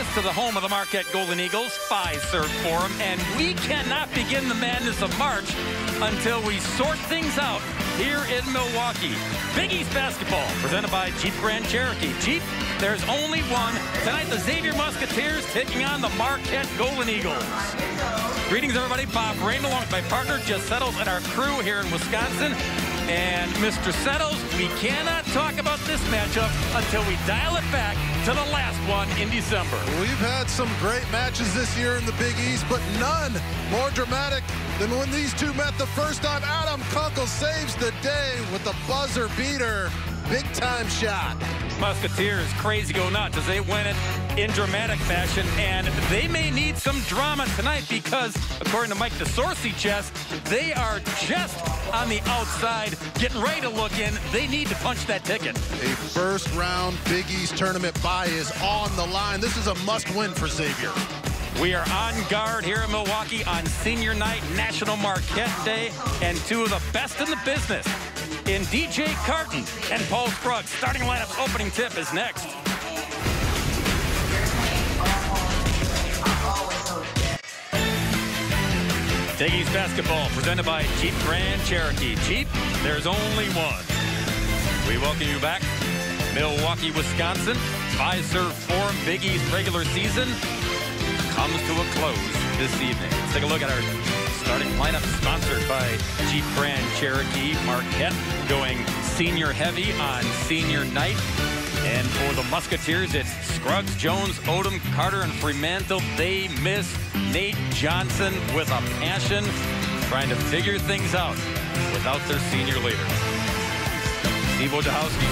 Minneapolis to the home of the Marquette Golden Eagles, Fiserv Forum, and we cannot begin the madness of March until we sort things out here in Milwaukee. Big East basketball presented by Jeep Grand Cherokee. Jeep, there's only one. Tonight, the Xavier Musketeers taking on the Marquette Golden Eagles. Greetings, everybody. Bob Rain along with my partner, Jess Settles, and our crew here in Wisconsin. And Mr. Settles, we cannot talk about this matchup until we dial it back to the last one in December. We've had some great matches this year in the Big East, but none more dramatic than when these two met the first time. Adam Kunkel saves the day with the buzzer beater. Big-time shot. Musketeers crazy go nuts as they win it in dramatic fashion, and they may need some drama tonight because, according to Mike DeSorcy, Jess, they are just on the outside, getting ready to look in. They need to punch that ticket. A first-round Big East tournament bye is on the line. This is a must-win for Xavier. We are on guard here in Milwaukee on Senior Night, National Marquette Day, and two of the best in the business in DJ Carton and Paul Scruggs. Starting lineup's opening tip is next. Big East basketball presented by Jeep Grand Cherokee. Jeep, there's only one. We welcome you back. Milwaukee, Wisconsin. Fiserv Forum Big East regular season comes to a close this evening. Let's take a look at our starting lineup, sponsored by Jeep Grand Cherokee. Marquette going senior heavy on senior night. And for the Musketeers, it's Scruggs, Jones, Odom, Carter, and Fremantle. They miss Nate Johnson with a passion, trying to figure things out without their senior leader. Steve Wojciechowski,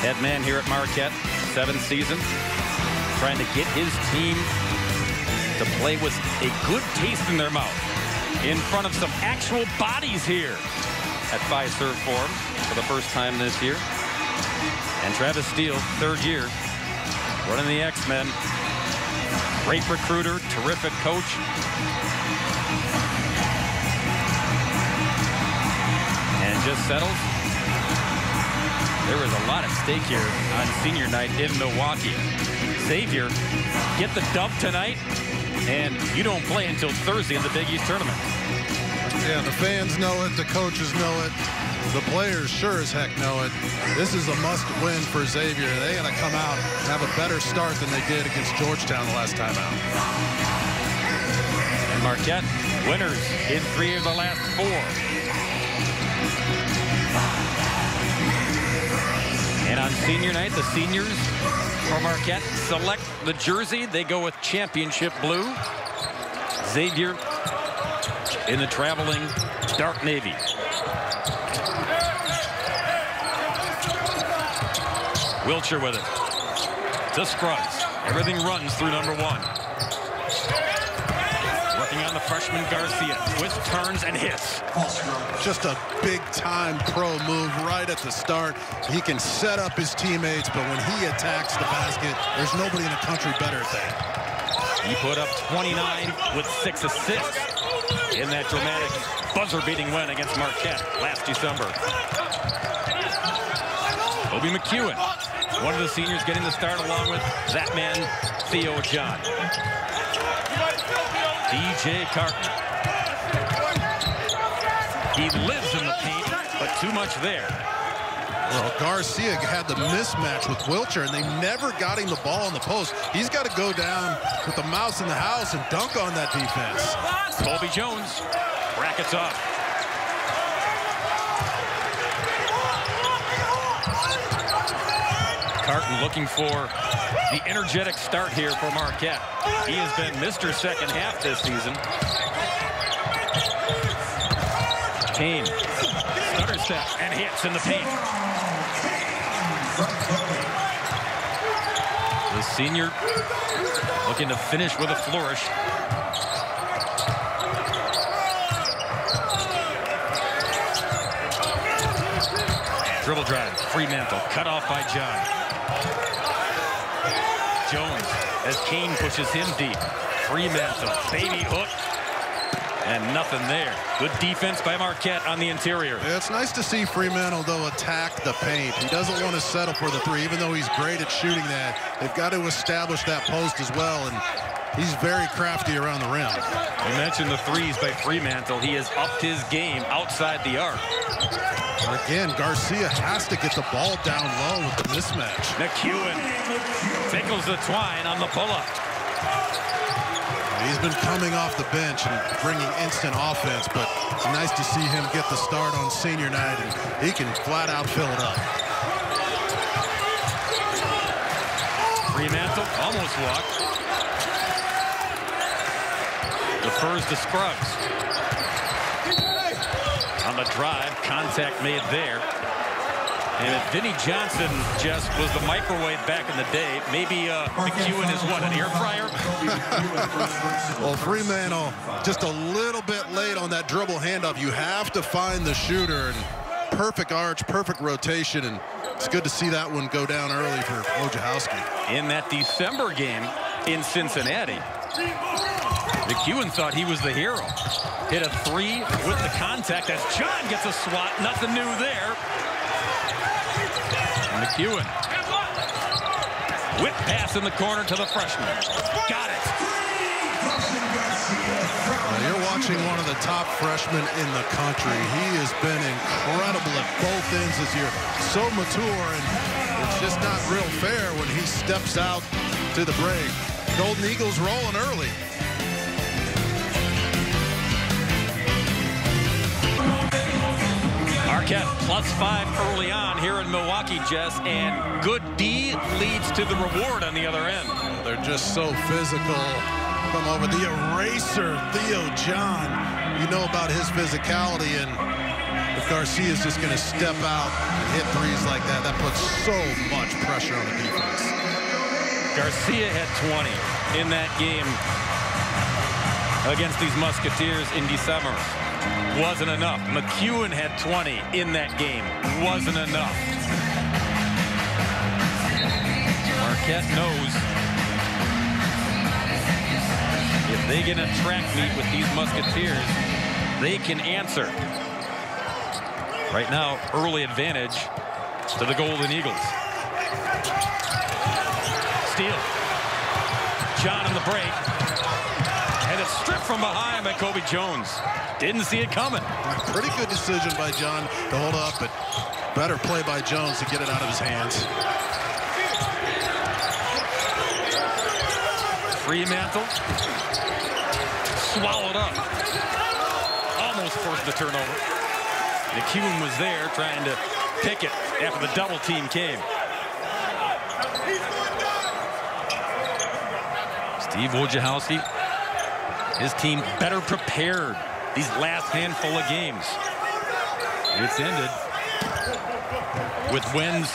head man here at Marquette, 7 seasons, trying to get his team to play with a good taste in their mouth in front of some actual bodies here at Fiserv Forum for the first time this year. And Travis Steele, 3rd year, running the X-Men. Great recruiter, terrific coach. And just settles. There is a lot at stake here on senior night in Milwaukee. Xavier, get the dub tonight, and you don't play until Thursday in the Big East tournament. Yeah, the fans know it, the coaches know it, the players sure as heck know it. This is a must-win for Xavier. They got to come out and have a better start than they did against Georgetown the last time out. And Marquette, winners in 3 of the last 4. And on senior night, the seniors for Marquette select the jersey. They go with championship blue. Xavier in the traveling dark navy. Wiltshire with it to Scruggs. Everything runs through number 1. Working on the freshman Garcia. Twist, turns, and hits. Just a big-time pro move right at the start. He can set up his teammates, but when he attacks the basket, there's nobody in the country better at that. He put up 29 with 6 assists in that dramatic buzzer-beating win against Marquette last December. Obi McEwen, one of the seniors getting the start along with that man, Theo John. DJ Carton. He lives in the paint, but too much there. Well, Garcia had the mismatch with Wiltshire, and they never got him the ball in the post. He's got to go down with the mouse in the house and dunk on that defense. Colby Jones brackets off. Carton looking for the energetic start here for Marquette. He has been Mr. Second Half this season. Kane, stutter step, and hits in the paint. The senior looking to finish with a flourish. Dribble drive, Fremantle, cut off by John. Jones, as Kane pushes him deep. Fremantle, baby hook. And nothing there. Good defense by Marquette on the interior. Yeah, it's nice to see Fremantle, though, attack the paint. He doesn't want to settle for the three, even though he's great at shooting that. They've got to establish that post as well, and he's very crafty around the rim. We mentioned the threes by Fremantle. He has upped his game outside the arc. Again, Garcia has to get the ball down low with the mismatch. McEwen tickles the twine on the pull-up. He's been coming off the bench and bringing instant offense, but it's nice to see him get the start on senior night, and he can flat out fill it up. Fremantle almost walked. Defers to Scruggs. On the drive, contact made there. And if Vinnie Johnson just was the microwave back in the day, maybe McEwen is what, an air fryer? Well, Fremantle just a little bit late on that dribble handoff. You have to find the shooter, and perfect arch, perfect rotation, and it's good to see that one go down early for Wojciechowski. In that December game in Cincinnati, McEwen thought he was the hero. Hit a three with the contact as John gets a swat. Nothing new there. McEwen. Whip pass in the corner to the freshman. Got it. You're watching one of the top freshmen in the country. He has been incredible at both ends this year. So mature, and it's just not real fair when he steps out to the break. Golden Eagles rolling early. Marquette +5 early on here in Milwaukee, Jess, and good D leads to the reward on the other end. They're just so physical. Come over the eraser, Theo John. You know about his physicality, and if Garcia's just going to step out and hit threes like that, that puts so much pressure on the defense. Garcia had 20 in that game against these Musketeers in December. Wasn't enough. McEwen had 20 in that game. Wasn't enough. Marquette knows if they get a track meet with these Musketeers, they can answer. Right now, early advantage to the Golden Eagles. Steal. John in the break. And it's stripped from behind by Kobe Jones. Didn't see it coming. Pretty good decision by John to hold up, but better play by Jones to get it out of his hands. Fremantle swallowed up. Almost forced the turnover. McEwen was there trying to pick it after the double team came. Steve Wojciechowski, his team better prepared these last handful of games. It's ended with wins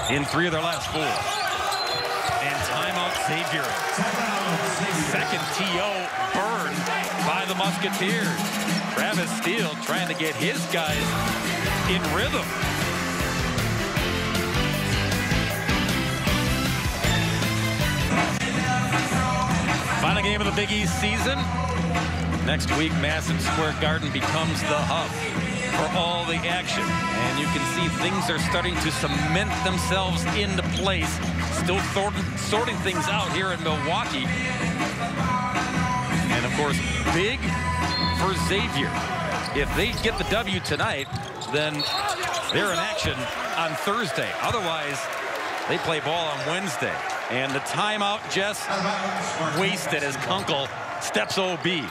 in 3 of their last 4. And timeout Xavier. Second TO burned by the Musketeers. Travis Steele trying to get his guys in rhythm. Final game of the Big East season. Next week, Madison Square Garden becomes the hub for all the action. And you can see things are starting to cement themselves into place. Still sorting things out here in Milwaukee. And, of course, big for Xavier. If they get the W tonight, then they're in action on Thursday. Otherwise, they play ball on Wednesday. And the timeout, Jess, wasted as Kunkel steps OB.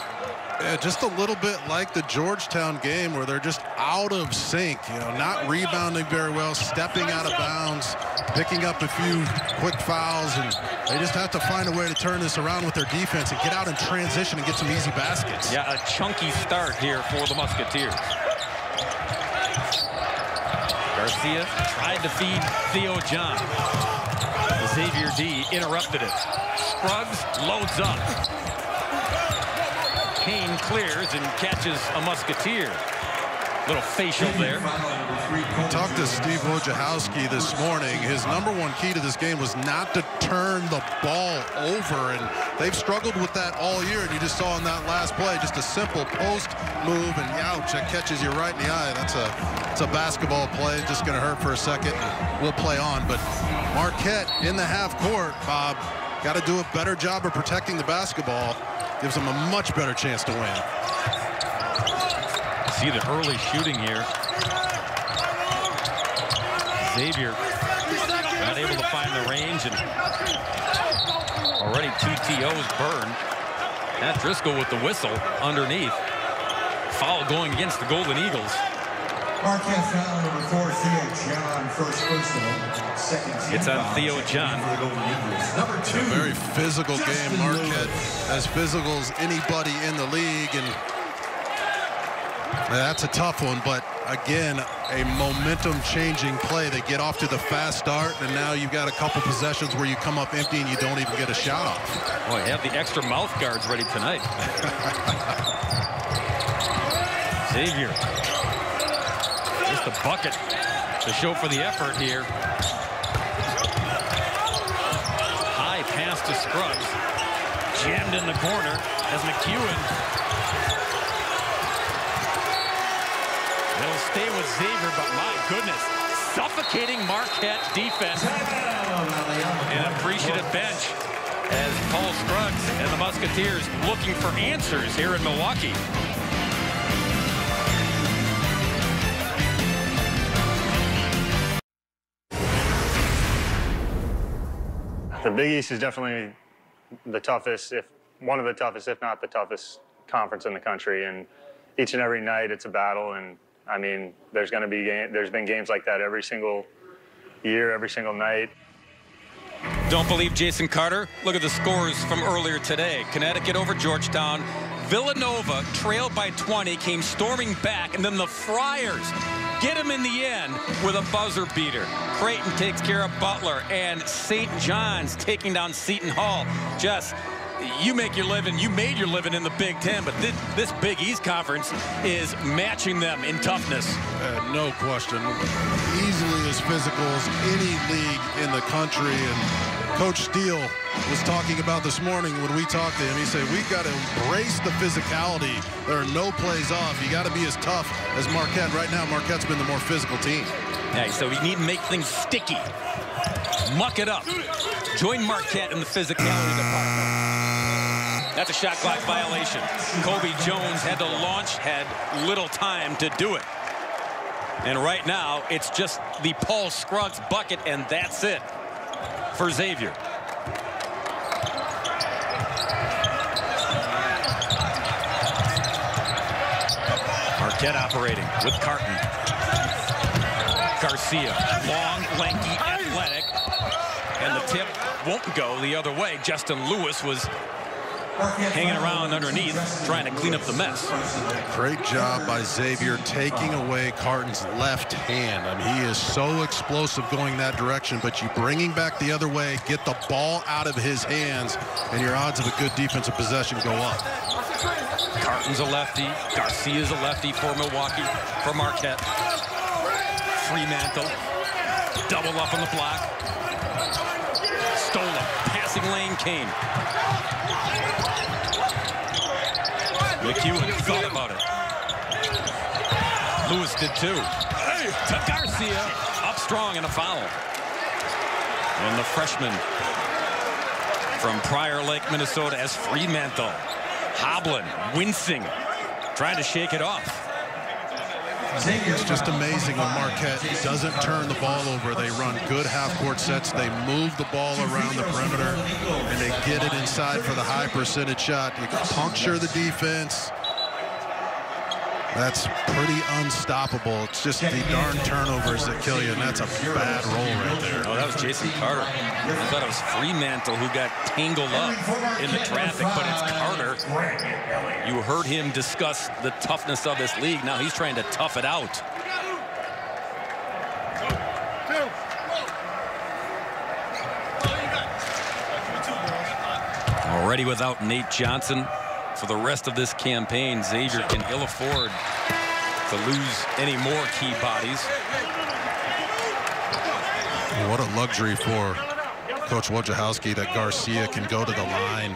Yeah, just a little bit like the Georgetown game where they're just out of sync, you know, not rebounding very well, stepping out of bounds, picking up a few quick fouls, and they just have to find a way to turn this around with their defense and get out in transition and get some easy baskets. Yeah, a chunky start here for the Musketeers. Garcia tried to feed Theo John. Xavier D interrupted it. Scruggs loads up. Kane clears and catches a Musketeer. Little facial there. Talked to Steve Wojciechowski this morning. His #1 key to this game was not to turn the ball over, and they've struggled with that all year. And you just saw in that last play, just a simple post move, and ouch, that catches you right in the eye. It's a basketball play, just going to hurt for a second. We'll play on, but Marquette in the half court, Bob, got to do a better job of protecting the basketball. Gives them a much better chance to win. See the early shooting here. Xavier not able to find the range, and already 2 TOs burned. Matt Driscoll with the whistle underneath. Foul going against the Golden Eagles. Marquette foul number 4, Theo John, first personal. Second, it's on Theo John. Number 2. A very physical game. Marquette as physical as anybody in the league, and that's a tough one, but again, a momentum-changing play. They get off to the fast start, and now you've got a couple possessions where you come up empty and you don't even get a shot off. Boy, have the extra mouth guards ready tonight. Xavier. Just a bucket to show for the effort here. High pass to Scruggs. Jammed in the corner as McEwen. They'll stay with Xavier, but my goodness, suffocating Marquette defense. An appreciative bench as Paul Scruggs and the Musketeers looking for answers here in Milwaukee. The Big East is definitely the toughest, if one of the toughest, if not the toughest conference in the country. And each and every night it's a battle. And I mean, there's been games like that every single year, every single night. Don't believe Jason Carter? Look at the scores from earlier today. Connecticut over Georgetown. Villanova trailed by 20, came storming back, and then the Friars get him in the end with a buzzer beater. Creighton takes care of Butler, and St. John's taking down Seton Hall. Jess, you make your living, you made your living in the Big Ten, but this Big East Conference is matching them in toughness. No question. Easily as physical as any league in the country. And Coach Steele was talking about this morning when we talked to him. He said, we've got to embrace the physicality. There are no plays off. You got to be as tough as Marquette. Right now, Marquette's been the more physical team. Yeah, so we need to make things sticky. Muck it up. Join Marquette in the physicality department. That's a shot clock violation. Kobe Jones had to launch, had little time to do it. And right now, it's just the Paul Scruggs bucket, and that's it for Xavier. Marquette operating with Carton. Garcia, long, lanky, athletic, and the tip won't go the other way. Justin Lewis was hanging around underneath, trying to clean up the mess. Great job by Xavier taking away Carton's left hand. I mean, he is so explosive going that direction, but you bring him back the other way, get the ball out of his hands, and your odds of a good defensive possession go up. Carton's a lefty. Garcia's a lefty for Milwaukee, for Marquette. Fremantle, double up on the block. Stolen, passing lane Kane. McEwen thought about it. Lewis did too. To Garcia, up strong and a foul. And the freshman from Prior Lake, Minnesota, as Fremantle, hobbling, wincing, trying to shake it off. It's just amazing when Marquette doesn't turn the ball over. They run good half-court sets. They move the ball around the perimeter, and they get it inside for the high percentage shot. You can puncture the defense. That's pretty unstoppable. It's just the darn turnovers that kill you, and that's a bad roll right there. Oh, that was Jason Carter. I thought it was Fremantle who got tangled up in the traffic, but it's Carter. You heard him discuss the toughness of this league. Now he's trying to tough it out. Already without Nate Johnson for the rest of this campaign, Xavier can ill afford to lose any more key bodies. What a luxury for Coach Wojciechowski that Garcia can go to the line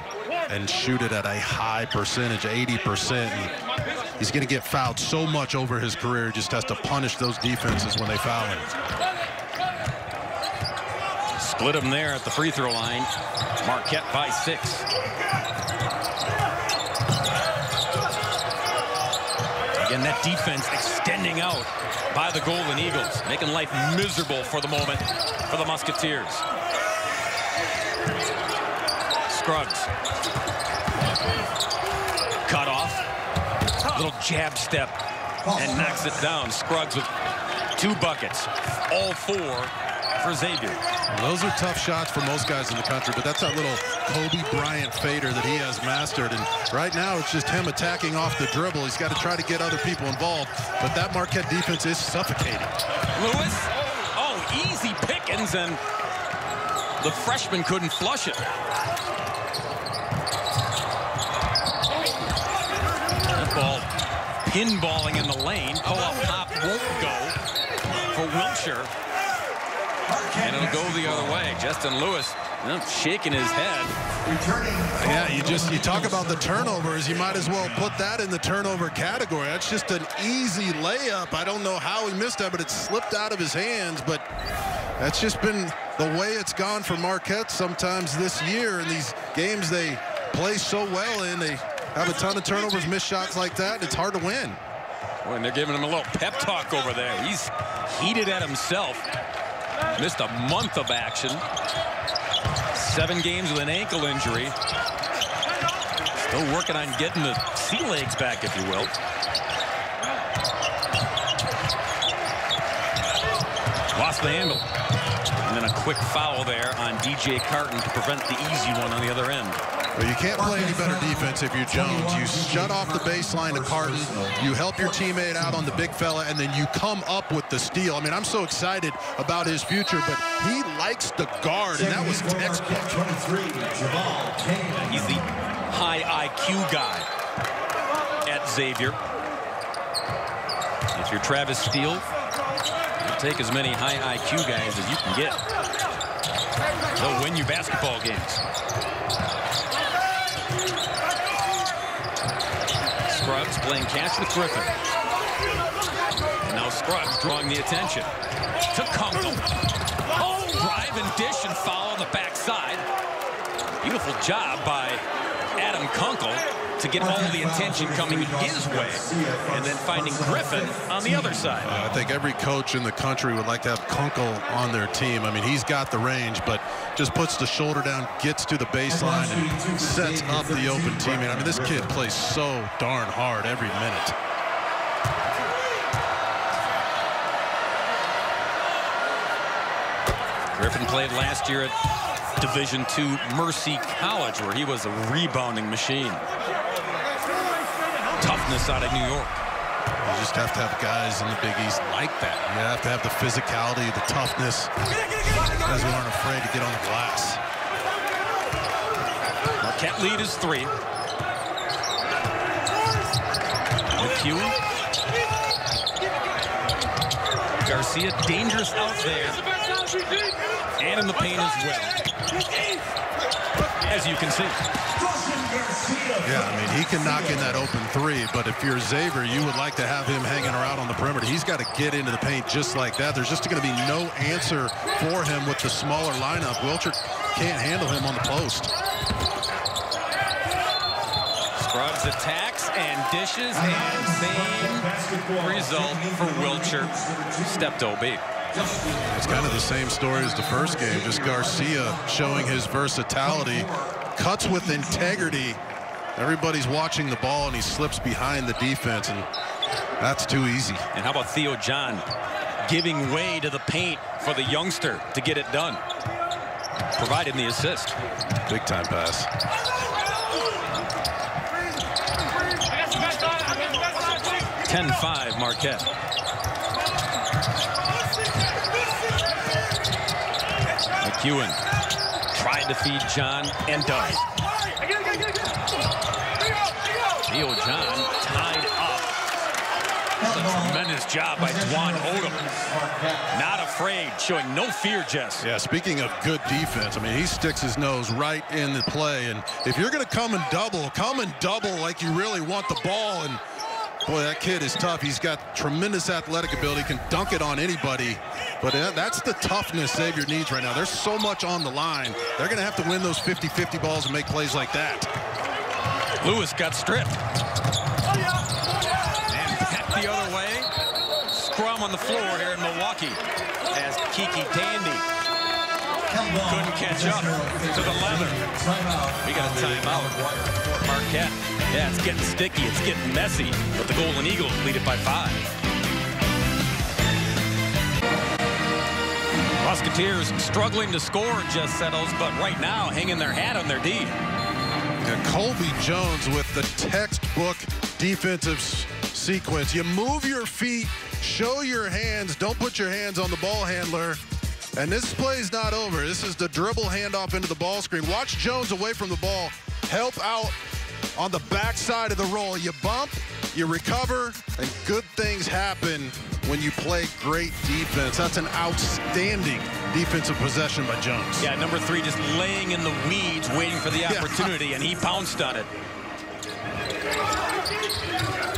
and shoot it at a high percentage, 80%. And he's going to get fouled so much over his career. He just has to punish those defenses when they foul him. Split him there at the free throw line. Marquette by 6. Again, that defense extending out by the Golden Eagles, making life miserable for the moment for the Musketeers. Scruggs. Cut off. Little jab step and knocks it down. Scruggs with 2 buckets. All 4 for Xavier. Those are tough shots for most guys in the country, but that's that little Kobe Bryant fader that he has mastered. And right now it's just him attacking off the dribble. He's got to try to get other people involved, but that Marquette defense is suffocating. Lewis. Oh, easy pickings, and the freshman couldn't flush it. That ball pinballing in the lane. Pull-up hop won't go for Wiltshire. And it'll go the other way. Justin Lewis shaking his head. Yeah, you talk about the turnovers. You might as well put that in the turnover category. That's just an easy layup. I don't know how he missed that, but it slipped out of his hands. But that's just been the way it's gone for Marquette sometimes this year. In these games they play so well in, they have a ton of turnovers, miss shots like that. It's hard to win. Boy, and they're giving him a little pep talk over there. He's heated at himself. Missed a month of action. 7 games with an ankle injury. Still working on getting the sea legs back, if you will. Lost the handle. And then a quick foul there on DJ Carton to prevent the easy one on the other end. Well, you can't play any better defense if you're Jones. You shut off the baseline to Carton. You help your teammate out on the big fella, and then you come up with the steal. I mean, I'm so excited about his future, but he likes the guard, and that was textbook. He's the high IQ guy at Xavier. If you're Travis Steele, you'll take as many high IQ guys as you can get. They'll win you basketball games. Scruggs playing catch with Griffin. And now Scruggs drawing the attention to Kunkel. Oh, drive and dish and foul on the backside. Beautiful job by Adam Kunkel to get all the attention coming his way, and then finding Griffin on the other side. I think every coach in the country would like to have Kunkel on their team. I mean, he's got the range, but just puts the shoulder down, gets to the baseline, and sets up the open teammate. I mean, this kid plays so darn hard every minute. Griffin played last year at Division II Mercy College, where he was a rebounding machine. Toughness out of New York. You just have to have guys in the Big East like that. You have to have the physicality, the toughness. Guys who aren't afraid to get on the glass. Marquette lead is 3. McEwen. Garcia dangerous out there. And in the paint as well. As you can see. Yeah, I mean, he can knock in that open 3, but if you're Xavier, you would like to have him hanging around on the perimeter. He's got to get into the paint just like that. There's just going to be no answer for him with the smaller lineup. Wiltshire can't handle him on the post. Scruggs attacks and dishes, and same result for Wiltshire. Stepped OB. It's kind of the same story as the first game, just Garcia showing his versatility, cuts with integrity. Everybody's watching the ball, and he slips behind the defense, and that's too easy. And how about Theo John giving way to the paint for the youngster to get it done, providing the assist. Big time pass. (10-5) Marquette. McEwen tried to feed John and does. Theo John tied up. job by Dwan Odom. Not afraid, showing no fear, Jess. Yeah, speaking of good defense, I mean, he sticks his nose right in the play. And if you're going to come and double like you really want the ball. And boy, that kid is tough. He's got tremendous athletic ability, can dunk it on anybody. But that's the toughness Xavier needs right now. There's so much on the line. They're going to have to win those 50-50 balls and make plays like that. Lewis got stripped. And back the other way. Scrum on the floor here in Milwaukee as Kiki Tandy couldn't catch up to the leather. We got a timeout for Marquette. Yeah, it's getting sticky. It's getting messy. But the Golden Eagles lead it by 5. Musketeers struggling to score, just settles, but right now hanging their hat on their D. And Colby Jones with the textbook defensive sequence. You move your feet, show your hands, don't put your hands on the ball handler. And this play's not over. This is the dribble handoff into the ball screen. Watch Jones away from the ball. Help out on the backside of the roll. You bump, you recover, and good things happen when you play great defense. That's an outstanding defensive possession by Jones. Yeah, number 3 just laying in the weeds, waiting for the opportunity, and he pounced on it.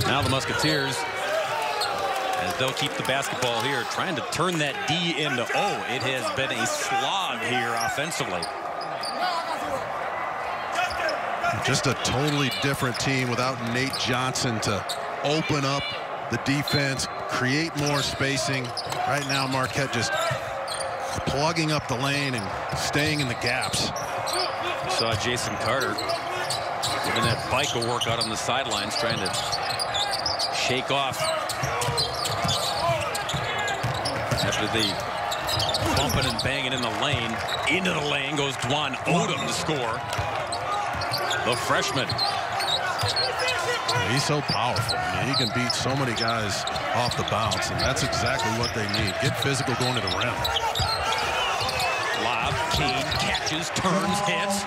Now the Musketeers, as they'll keep the basketball here, trying to turn that D into O. It has been a slog here offensively. Just a totally different team without Nate Johnson to open up the defense, create more spacing. Right now, Marquette just plugging up the lane and staying in the gaps. Saw Jason Carter giving that bike a workout on the sidelines, trying to shake off after the bumping and banging in the lane. Into the lane goes Dwan Odom to score. The freshman. Yeah, he's so powerful. I mean, he can beat so many guys off the bounce, and that's exactly what they need. Get physical going to the rim. Lob, Kane catches, turns, hits.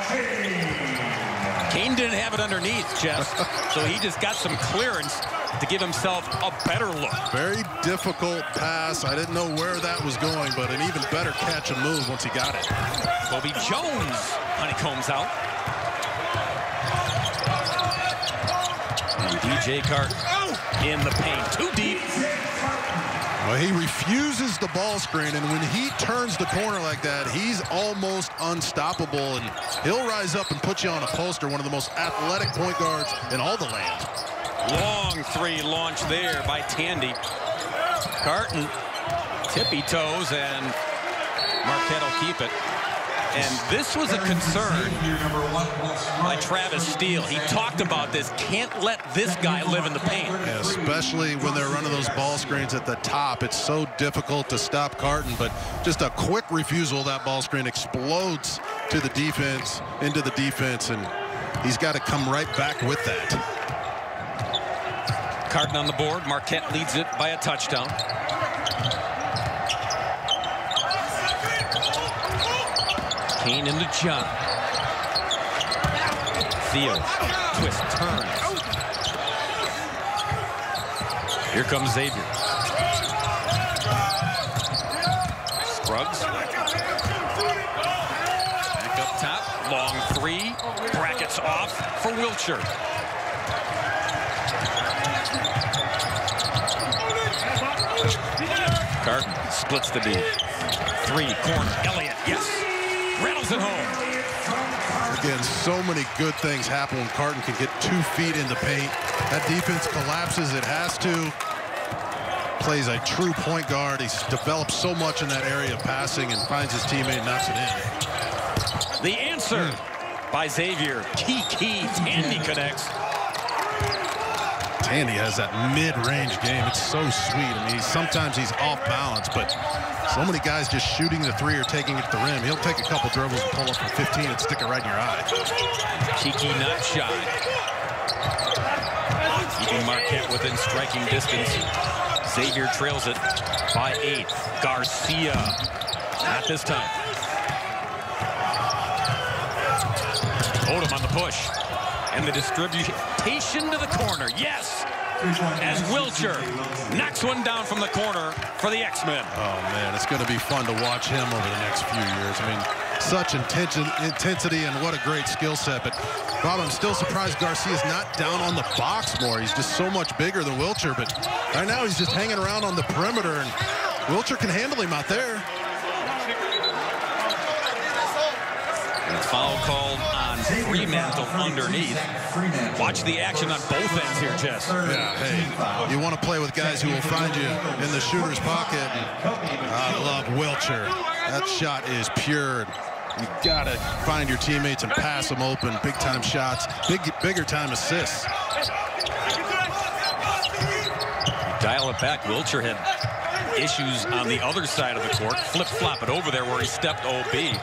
Kane didn't have it underneath, Jeff, so he just got some clearance to give himself a better look. Very difficult pass. I didn't know where that was going, but an even better catch and move once he got it. Kobe Jones honeycombs out. And DJ Carter in the paint, too deep. Well, he refuses the ball screen, and when he turns the corner like that, he's almost unstoppable, and he'll rise up and put you on a poster, one of the most athletic point guards in all the land. Long 3 launch there by Tandy. Carton, tippy toes, and Marquette will keep it. And this was a concern by Travis Steele. He talked about this. Can't let this guy live in the paint. Yeah, especially when they're running those ball screens at the top. It's so difficult to stop Carton, but just a quick refusal of that ball screen explodes to the defense, into the defense, and he's got to come right back with that. Carton on the board. Marquette leads it by a touchdown. Kane into John. Theo, twist, turns. Here comes Xavier. Scruggs. Back up top, long 3. Brackets off for Wiltshire. Carton splits the D. 3, corner, Elliott, yes. Rattles it home. Again, so many good things happen when Carton can get 2 feet in the paint. That defense collapses. It has to. Plays a true point guard. He's developed so much in that area of passing and finds his teammate, knocks it in. The answer by Xavier. Kiki Tandy connects. Tandy has that mid-range game. It's so sweet. I mean, sometimes he's off balance, but so many guys just shooting the 3 or taking it to the rim. He'll take a couple dribbles and pull up from 15 and stick it right in your eye. Kiki not shy. Keeping Marquette within striking distance. Xavier trails it by 8. Garcia. Not this time. Odom on the push. And the distribution to the corner. Yes! as Wilcher knocks one down from the corner for the X-Men. Oh, man, it's going to be fun to watch him over the next few years. I mean, such intensity and what a great skill set. But, Bob, I'm still surprised Garcia's not down on the box more. He's just so much bigger than Wilcher. But right now he's just hanging around on the perimeter, and Wilcher can handle him out there. And foul called on Fremantle underneath. Watch the action on both ends here, Jess. Yeah, hey, you want to play with guys who will find you in the shooter's pocket. I love Wilcher. That shot is pure. You got to find your teammates and pass them open. Big-time shots, bigger-time assists. Dial it back. Wilcher had issues on the other side of the court. Flip-flop it over there where he stepped OB.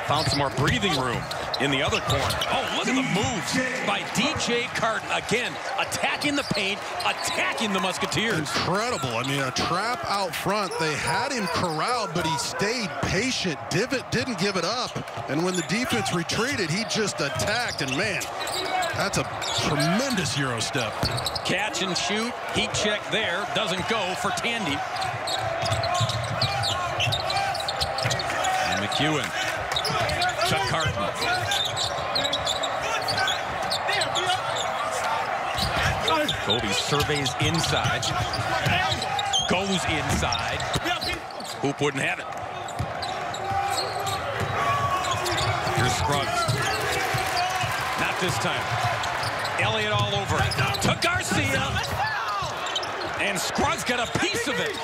Found some more breathing room in the other corner. Oh, look at the moves by DJ Carton. Again, attacking the paint, attacking the Musketeers. Incredible. I mean, a trap out front. They had him corralled, but he stayed patient. Didn't give it up. And when the defense retreated, he just attacked. And, man, that's a tremendous Euro step. Catch and shoot. Heat check there. Doesn't go for Tandy. And McEwen. Chuck Carton. Kobe surveys inside. Goes inside. Hoop wouldn't have it. Here's Scruggs. Not this time. Elliott all over it. To Garcia. And Scruggs got a piece of it.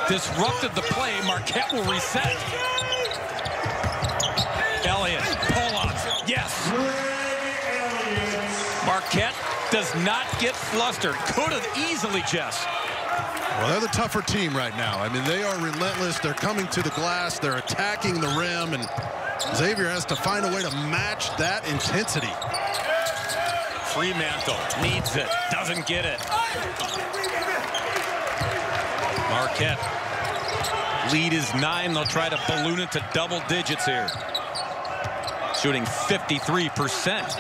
Disrupted the play. Marquette will reset. Elliott, pull-ups, yes. Marquette does not get flustered. Could have easily, Jess. Well, they're the tougher team right now. I mean, they are relentless. They're coming to the glass. They're attacking the rim, and Xavier has to find a way to match that intensity. Fremantle needs it, doesn't get it. Marquette, lead is 9. They'll try to balloon it to double digits here. Shooting 53%.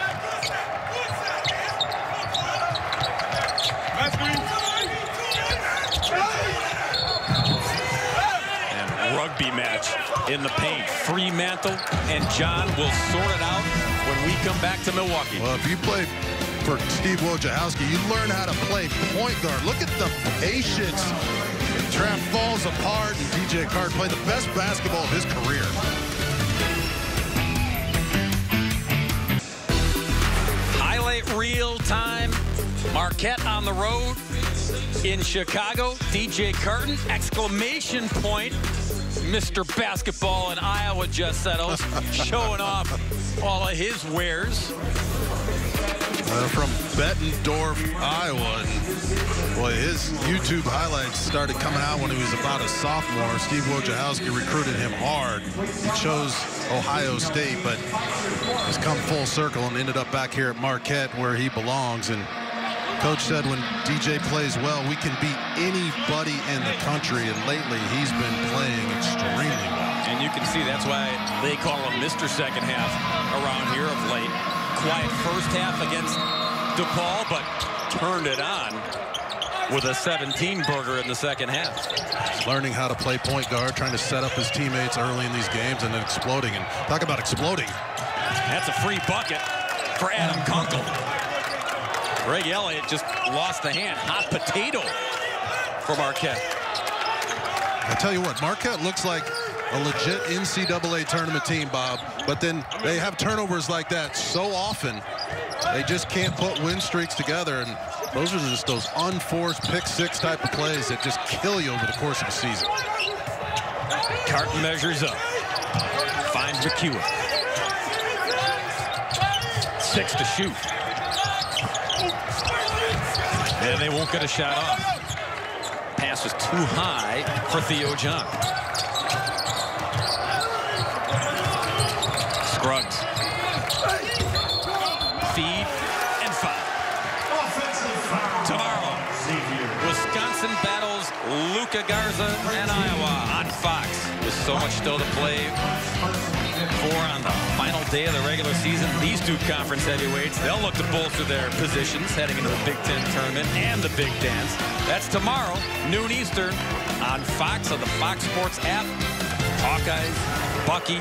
And rugby match in the paint. Fremantle and John will sort it out when we come back to Milwaukee. Well, if you play for Steve Wojciechowski, you learn how to play point guard. Look at the patience. Trap falls apart, and DJ Carton played the best basketball of his career. Real time. Marquette on the road in Chicago. DJ Carton, exclamation point. Mr. Basketball in Iowa just settles, showing off all of his wares. From Bettendorf, Iowa. And, boy, his YouTube highlights started coming out when he was about a sophomore. Steve Wojciechowski recruited him hard. He chose Ohio State, but has come full circle and ended up back here at Marquette where he belongs. And Coach said when DJ plays well, we can beat anybody in the country. And lately, he's been playing extremely well. And you can see that's why they call him Mr. Second Half around here of late. Quiet first half against DePaul, but turned it on with a 17-burger in the second half. He's learning how to play point guard, trying to set up his teammates early in these games and then exploding. And talk about exploding. That's a free bucket for Adam Kunkel. Greg Elliott just lost the hand. Hot potato for Marquette. I tell you what, Marquette looks like a legit NCAA tournament team, Bob, but then they have turnovers like that so often. They just can't put win streaks together, and those are just those unforced pick-six type of plays that just kill you over the course of the season. Carton measures up. Finds McEwen. 6 to shoot. And they won't get a shot off. Pass was too high for Theo John. Scruggs. Feed and foul. Tomorrow, Wisconsin battles Luka Garza and Iowa on Fox. With so much still to play. before on the final day of the regular season. These two conference heavyweights, they'll look to bolster their positions heading into the Big Ten tournament and the Big Dance. That's tomorrow, noon Eastern, on Fox, on the Fox Sports app. Hawkeyes, Bucky,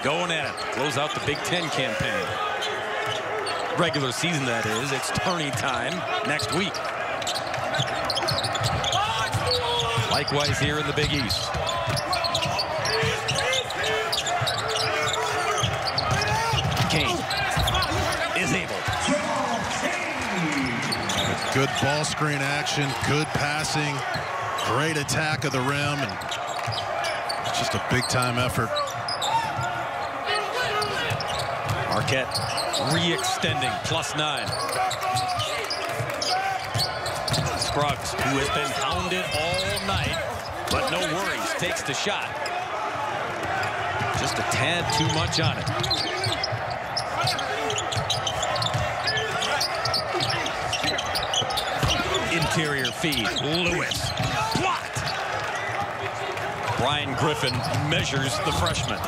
going at it. Close out the Big Ten campaign. Regular season, that is. It's tourney time next week. Likewise here in the Big East. Kane is able. Good ball screen action, good passing, great attack of the rim, and it's just a big-time effort. Marquette re-extending, +9. Scruggs, who has been hounded all night, but no worries, takes the shot. Just a tad too much on it. Interior feed, Lewis, blocked. Brian Griffin measures the freshman.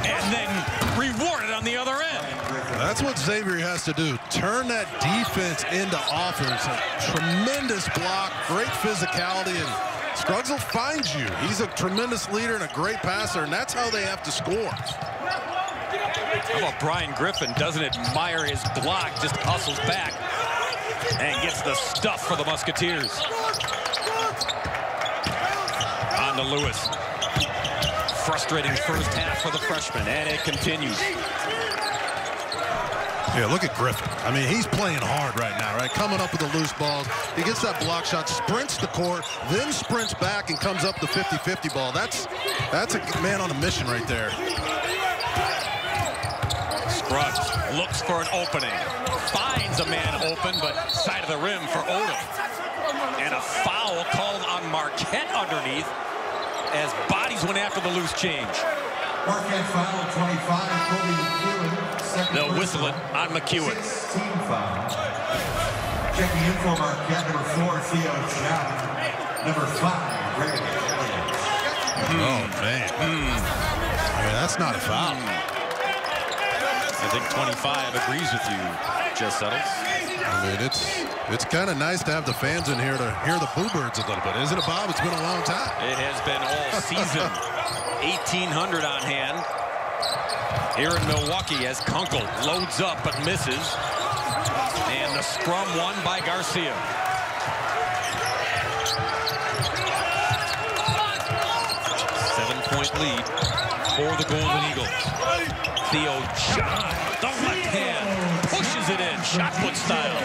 And then rewarded on the other end. That's what Xavier has to do. Turn that defense into offense. A tremendous block, great physicality, and Scruggs will find you. He's a tremendous leader and a great passer, and that's how they have to score. How about Brian Griffin doesn't admire his block, just hustles back and gets the stuff for the Musketeers. On to Lewis. Frustrating first half for the freshman, and it continues. Yeah, look at Griffin. I mean, he's playing hard right now, right? Coming up with the loose balls. He gets that block shot, sprints the court, then sprints back and comes up the 50-50 ball. That's a man on a mission right there. Scruggs looks for an opening. Finds a man open, but side of the rim for Odom. And a foul called on Marquette underneath as bodies went after the loose change. Marquette foul 25, Kobe McEwen. They'll whistle it on McEwen. 16 foul. Checking in for Marquette, number 4, Theo John. Number 5, Ray Williams. Oh, man. I mean, that's not a foul. I think 25 agrees with you, Jess Settles. I mean, it's kind of nice to have the fans in here to hear the Boo Birds a little bit, isn't it, Bob? It's been a long time. It has been all season. 1,800 on hand here in Milwaukee as Kunkel loads up but misses. And the scrum won by Garcia. Seven-point lead for the Golden Eagles. Theo John, the left hand, pushes it in, shot put style.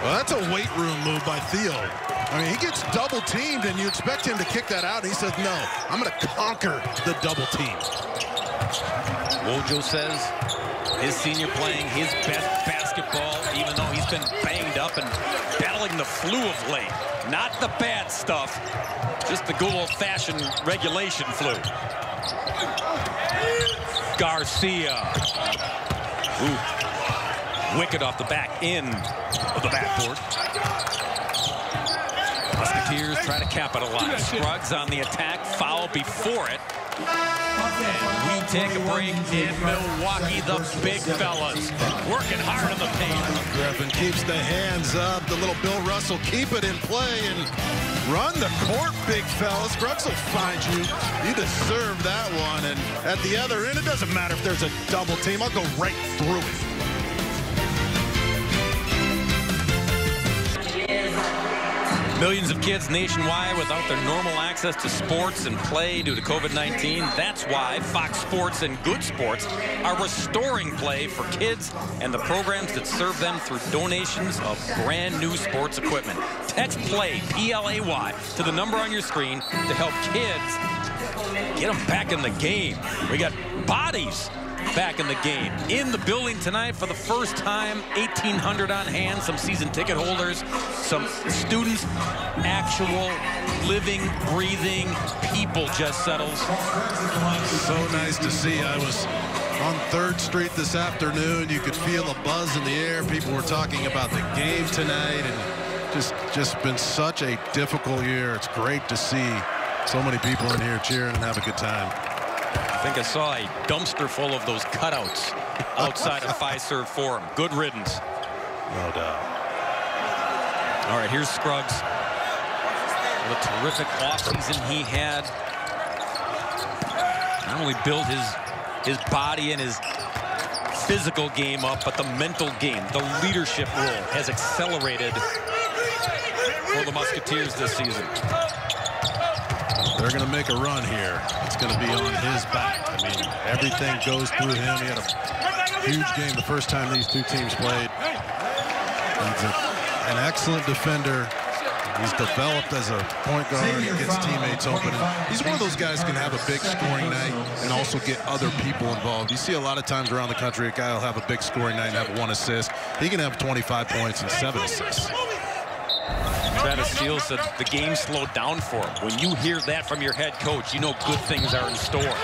Well, that's a weight room move by Theo. I mean, he gets double teamed, and you expect him to kick that out. And he says, no, I'm going to conquer the double team. Wojo says his senior playing his best basketball, even though he's been banged up and battling the flu of late. Not the bad stuff, just the good old-fashioned regulation flu. Garcia. Ooh. Wicked off the back end of the backboard. Musketeers try to capitalize. Scruggs on the attack, foul before it. And we take a break in Milwaukee. The big fellas working hard in the paint. Griffin keeps the hands up. The little Bill Russell, keep it in play and run the court, big fellas. Scruggs will find you. You deserve that one. And at the other end, it doesn't matter if there's a double team. I'll go right through it. Millions of kids nationwide without their normal access to sports and play due to COVID-19. That's why Fox Sports and Good Sports are restoring play for kids and the programs that serve them through donations of brand new sports equipment. Text PLAY, P-L-A-Y, to the number on your screen to help kids get them back in the game. We got bodies back in the game. In the building tonight for the first time, 1,800 on hand, some season ticket holders, some students, actual living, breathing people. Just Settles. So nice to see. I was on 3rd Street this afternoon. You could feel a buzz in the air. People were talking about the game tonight, and just been such a difficult year. It's great to see so many people in here cheering and have a good time. I think I saw a dumpster full of those cutouts outside of Fiserv Forum. Good riddance. No doubt. All right, here's Scruggs. What a terrific offseason he had. Not only built his body and his physical game up, but the mental game, the leadership role has accelerated for the Musketeers this season. They're going to make a run here. It's going to be on his back. I mean, everything goes through him. He had a huge game the first time these two teams played. He's an excellent defender. He's developed as a point guard. He gets teammates open. And he's one of those guys who can have a big scoring night and also get other people involved. You see a lot of times around the country, a guy will have a big scoring night and have 1 assist. He can have 25 points and 7 assists. Travis Steele said the game slowed down for him. When you hear that from your head coach, you know good things are in store.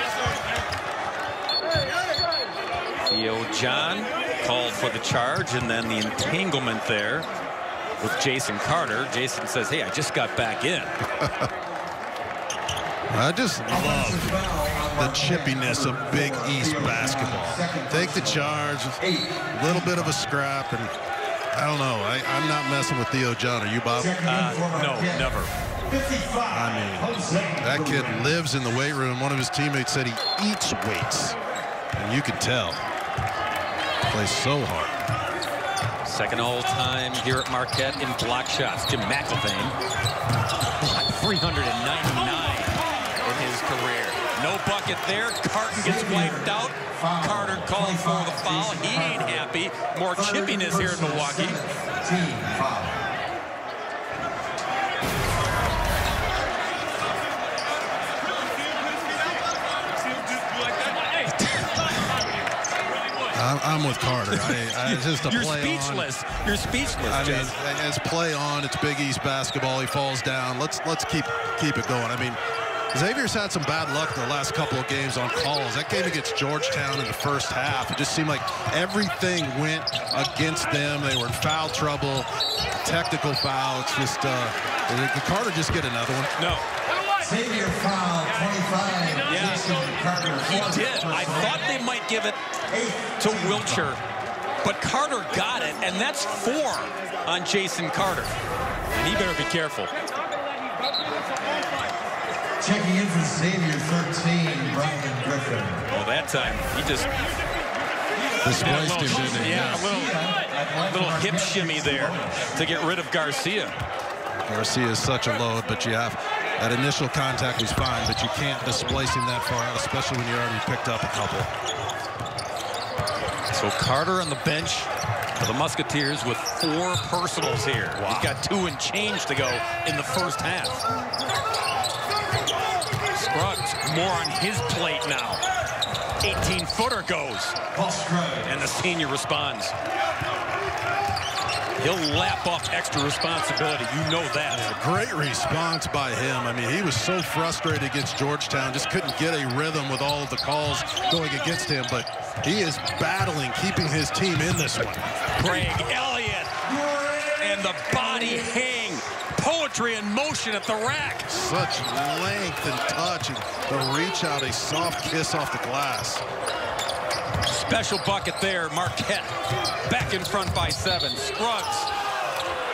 Theo John called for the charge, and then the entanglement there with Jason Carter. Jason says, hey, I just got back in. I just love the chippiness of Big East basketball. Take the charge, a little bit of a scrap, and I don't know. I'm not messing with Theo John. Are you, Bob? No, never. I mean, that kid lives in the weight room. One of his teammates said he eats weights, and you can tell. Plays so hard. Second all-time here at Marquette in block shots. Jim McIlvain, 399 in his career. No bucket there. Carton gets wiped out. Carter called for the foul. He ain't happy. More chippiness here in Milwaukee. Team foul. I'm with Carter. I just a You're play speechless. on. You're speechless. I mean, Jess. as play on, it's Big East basketball. He falls down. Let's keep it going. I mean, Xavier's had some bad luck the last couple of games on calls. That game against Georgetown in the first half, it just seemed like everything went against them. They were in foul trouble, technical foul. It's just, did Carter just get another one? No. Xavier foul, 25. Yeah, Carter. he did. I thought they might give it to Wiltshire, but Carter got it, and that's 4 on Jason Carter. And he better be careful. Checking in for Xavier, 13, Brandon Griffin. Well, that time, he just... Displaced him, didn't he? Yeah, a little hip shimmy there to get rid of Garcia. Garcia is such a load, but you have that initial contact was fine, but you can't displace him that far out, especially when you already picked up a couple. So Carter on the bench for the Musketeers with 4 personals here. Wow. He's got 2 and change to go in the first half. Scruggs more on his plate now. 18-footer goes, and the senior responds. He'll lap up extra responsibility. You know that. A great response by him. I mean, he was so frustrated against Georgetown, just couldn't get a rhythm with all of the calls going against him, but he is battling, keeping his team in this one. Greg Elliott, and the body hang. Poetry in motion at the rack. Such length and touch, and the reach out, a soft kiss off the glass. Special bucket there, Marquette. Back in front by 7. Scruggs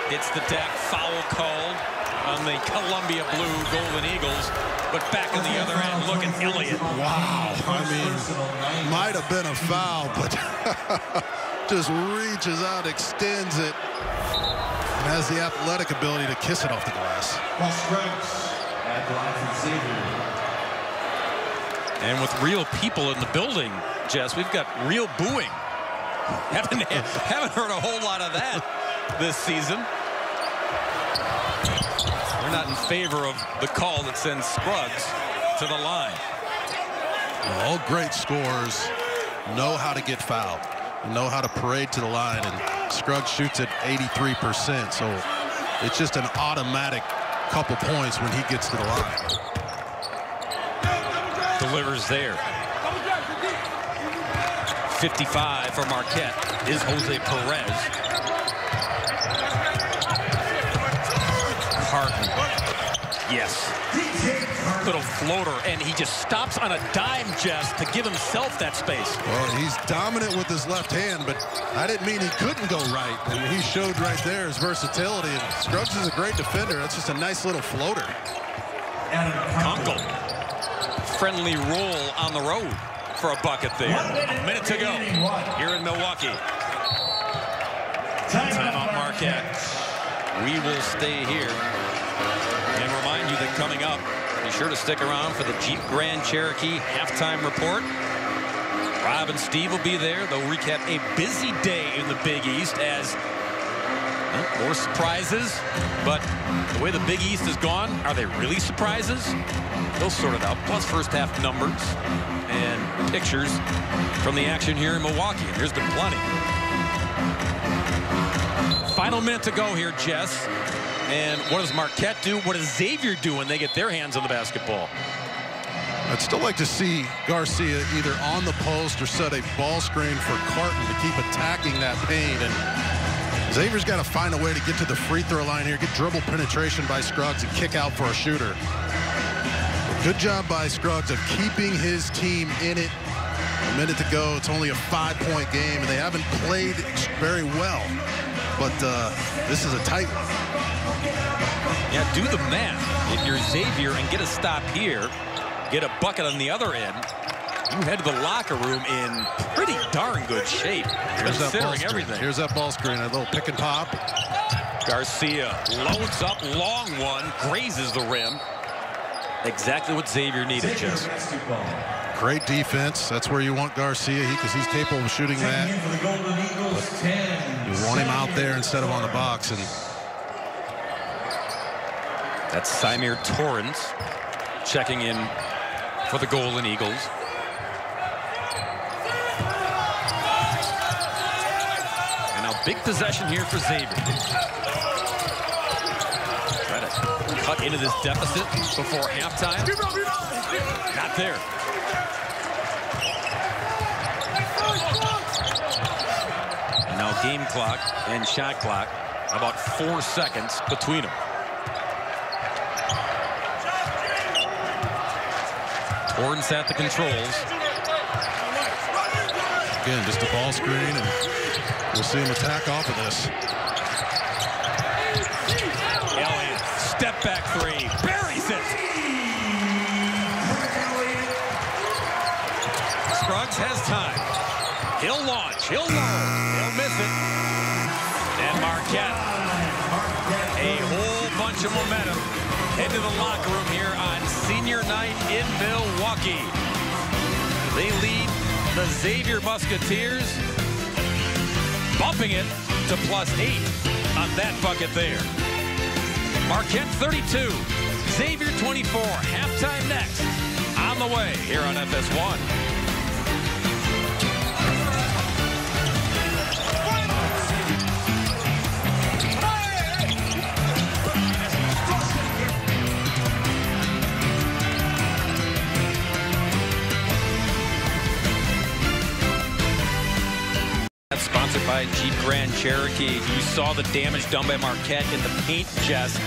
hits the deck, foul called on the Columbia Blue Golden Eagles. But back on the other end, look at Elliott. Wow, I mean, might have been a foul, but just reaches out, extends it, and has the athletic ability to kiss it off the glass. And with real people in the building, Jess, we've got real booing. Haven't heard a whole lot of that this season. We're not in favor of the call that sends Scruggs to the line. All great scorers know how to get fouled, know how to parade to the line, and Scruggs shoots at 83%, so it's just an automatic couple points when he gets to the line. Delivers there. 55 for Marquette is Jose Perez. Carton Yes. Little floater, and he just stops on a dime, Jess, to give himself that space. Well, he's dominant with his left hand, but I didn't mean he couldn't go right. And he showed right there his versatility. And Scruggs is a great defender. That's just a nice little floater. Kunkel. Friendly roll on the road for a bucket there. A minute to go here in Milwaukee. Timeout Marquette. We will stay here and remind you that coming up, be sure to stick around for the Jeep Grand Cherokee halftime report. Rob and Steve will be there. They'll recap a busy day in the Big East as more surprises. But the way the Big East has gone, are they really surprises? They'll sort it out. Plus first half numbers and pictures from the action here in Milwaukee. And there's been plenty. Final minute to go here, Jess. And what does Marquette do? What does Xavier do when they get their hands on the basketball? I'd still like to see Garcia either on the post or set a ball screen for Carton to keep attacking that paint. And Xavier's got to find a way to get to the free throw line here, get dribble penetration by Scruggs and kick out for a shooter. Good job by Scruggs of keeping his team in it. A minute to go. It's only a 5-point game, and they haven't played very well. But this is a tight one. Yeah, do the math. If you're Xavier and get a stop here, get a bucket on the other end, you head to the locker room in pretty darn good shape, considering everything. Here's that ball screen, a little pick and pop. Garcia loads up, long one, grazes the rim. Exactly what Xavier needed, Jess. Great defense. That's where you want Garcia, because he's capable of shooting that. You want him out there instead of on the box. And that's Symir Torrens checking in for the Golden Eagles. And now big possession here for Xavier. Try to cut into this deficit before halftime. Not there. And now game clock and shot clock, about 4 seconds between them. Torrens at the controls. Again, just a ball screen, and we'll see him attack off of this. Elliott, step back three, buries it. Scruggs has time. He'll launch, he'll load, he'll miss it. And Marquette, a whole bunch of momentum. Head to the locker room here on senior night in Milwaukee. They lead the Xavier Musketeers, bumping it to +8 on that bucket there. Marquette 32, Xavier 24. Halftime next. On the way here on FS1. Sponsored by Jeep Grand Cherokee. You saw the damage done by Marquette in the paint, Jess.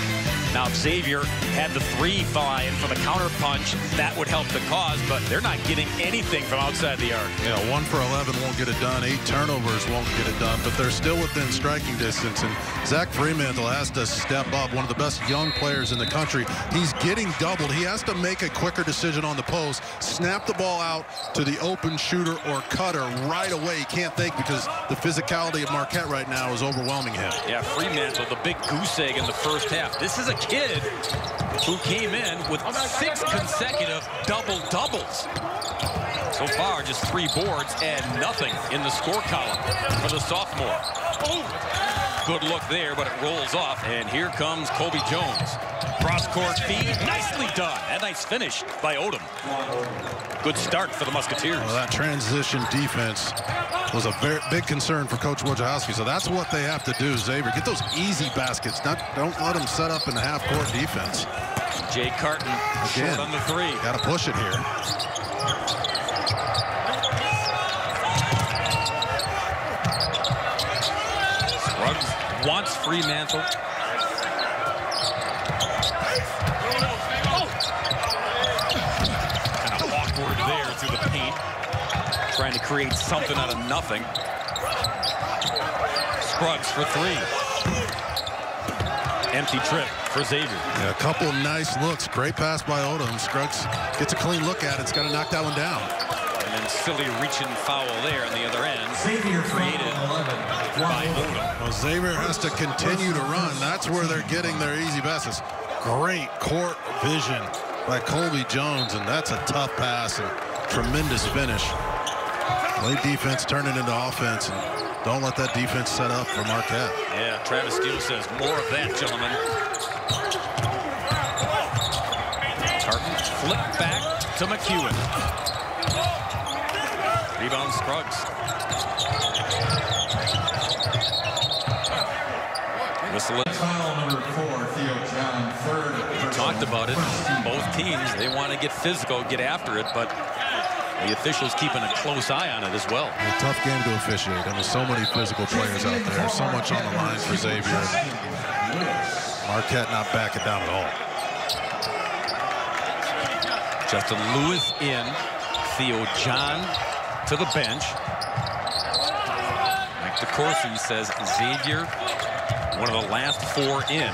Now, if Xavier had the three fly in for the counter punch, that would help the cause, but they're not getting anything from outside the arc. Yeah, 1 for 11 won't get it done. 8 turnovers won't get it done, but they're still within striking distance. And Zach Fremantle has to step up, one of the best young players in the country. He's getting doubled. He has to make a quicker decision on the post, snap the ball out to the open shooter or cutter right away. He can't think because the physicality of Marquette right now is overwhelming him. Yeah, Fremantle, the big goose egg in the first half. This is a kid who came in with 6 consecutive double-doubles. So far, just 3 boards and nothing in the score column for the sophomore. Good look there, but it rolls off. And here comes Kobe Jones. Cross-court feed, nicely done. A nice finish by Odom. Good start for the Musketeers. Well, that transition defense was a very big concern for Coach Wojciechowski. So that's what they have to do, Xavier. Get those easy baskets. Don't let them set up in the half-court defense. Jay Carton short on the 3. Got to push it here. Scruggs wants Fremantle. to create something out of nothing. Scruggs for three. Empty trip for Xavier. Yeah, a couple nice looks. Great pass by Odom. Scruggs gets a clean look at it. It's got to knock that one down. And then silly reaching foul there on the other end. Xavier Created by Odom. Well, Xavier has to continue to run. That's where they're getting their easy baskets. Great court vision by Colby Jones, and that's a tough pass and tremendous finish. Late defense turning into offense, and don't let that defense set up for Marquette. Yeah, Travis Steele says more of that, gentlemen. Tartan flip back to McEwen. Rebound Scruggs. Whistle it. Foul number 4, Theo John, third. Talked about it. Both teams, they want to get physical, get after it, but the officials keeping a close eye on it as well. A tough game to officiate. I mean, so many physical players out there. So much on the line for Xavier. Marquette not backing down at all. Justin Lewis in. Theo John to the bench. Mike DeCourcy says Xavier, one of the last 4 in.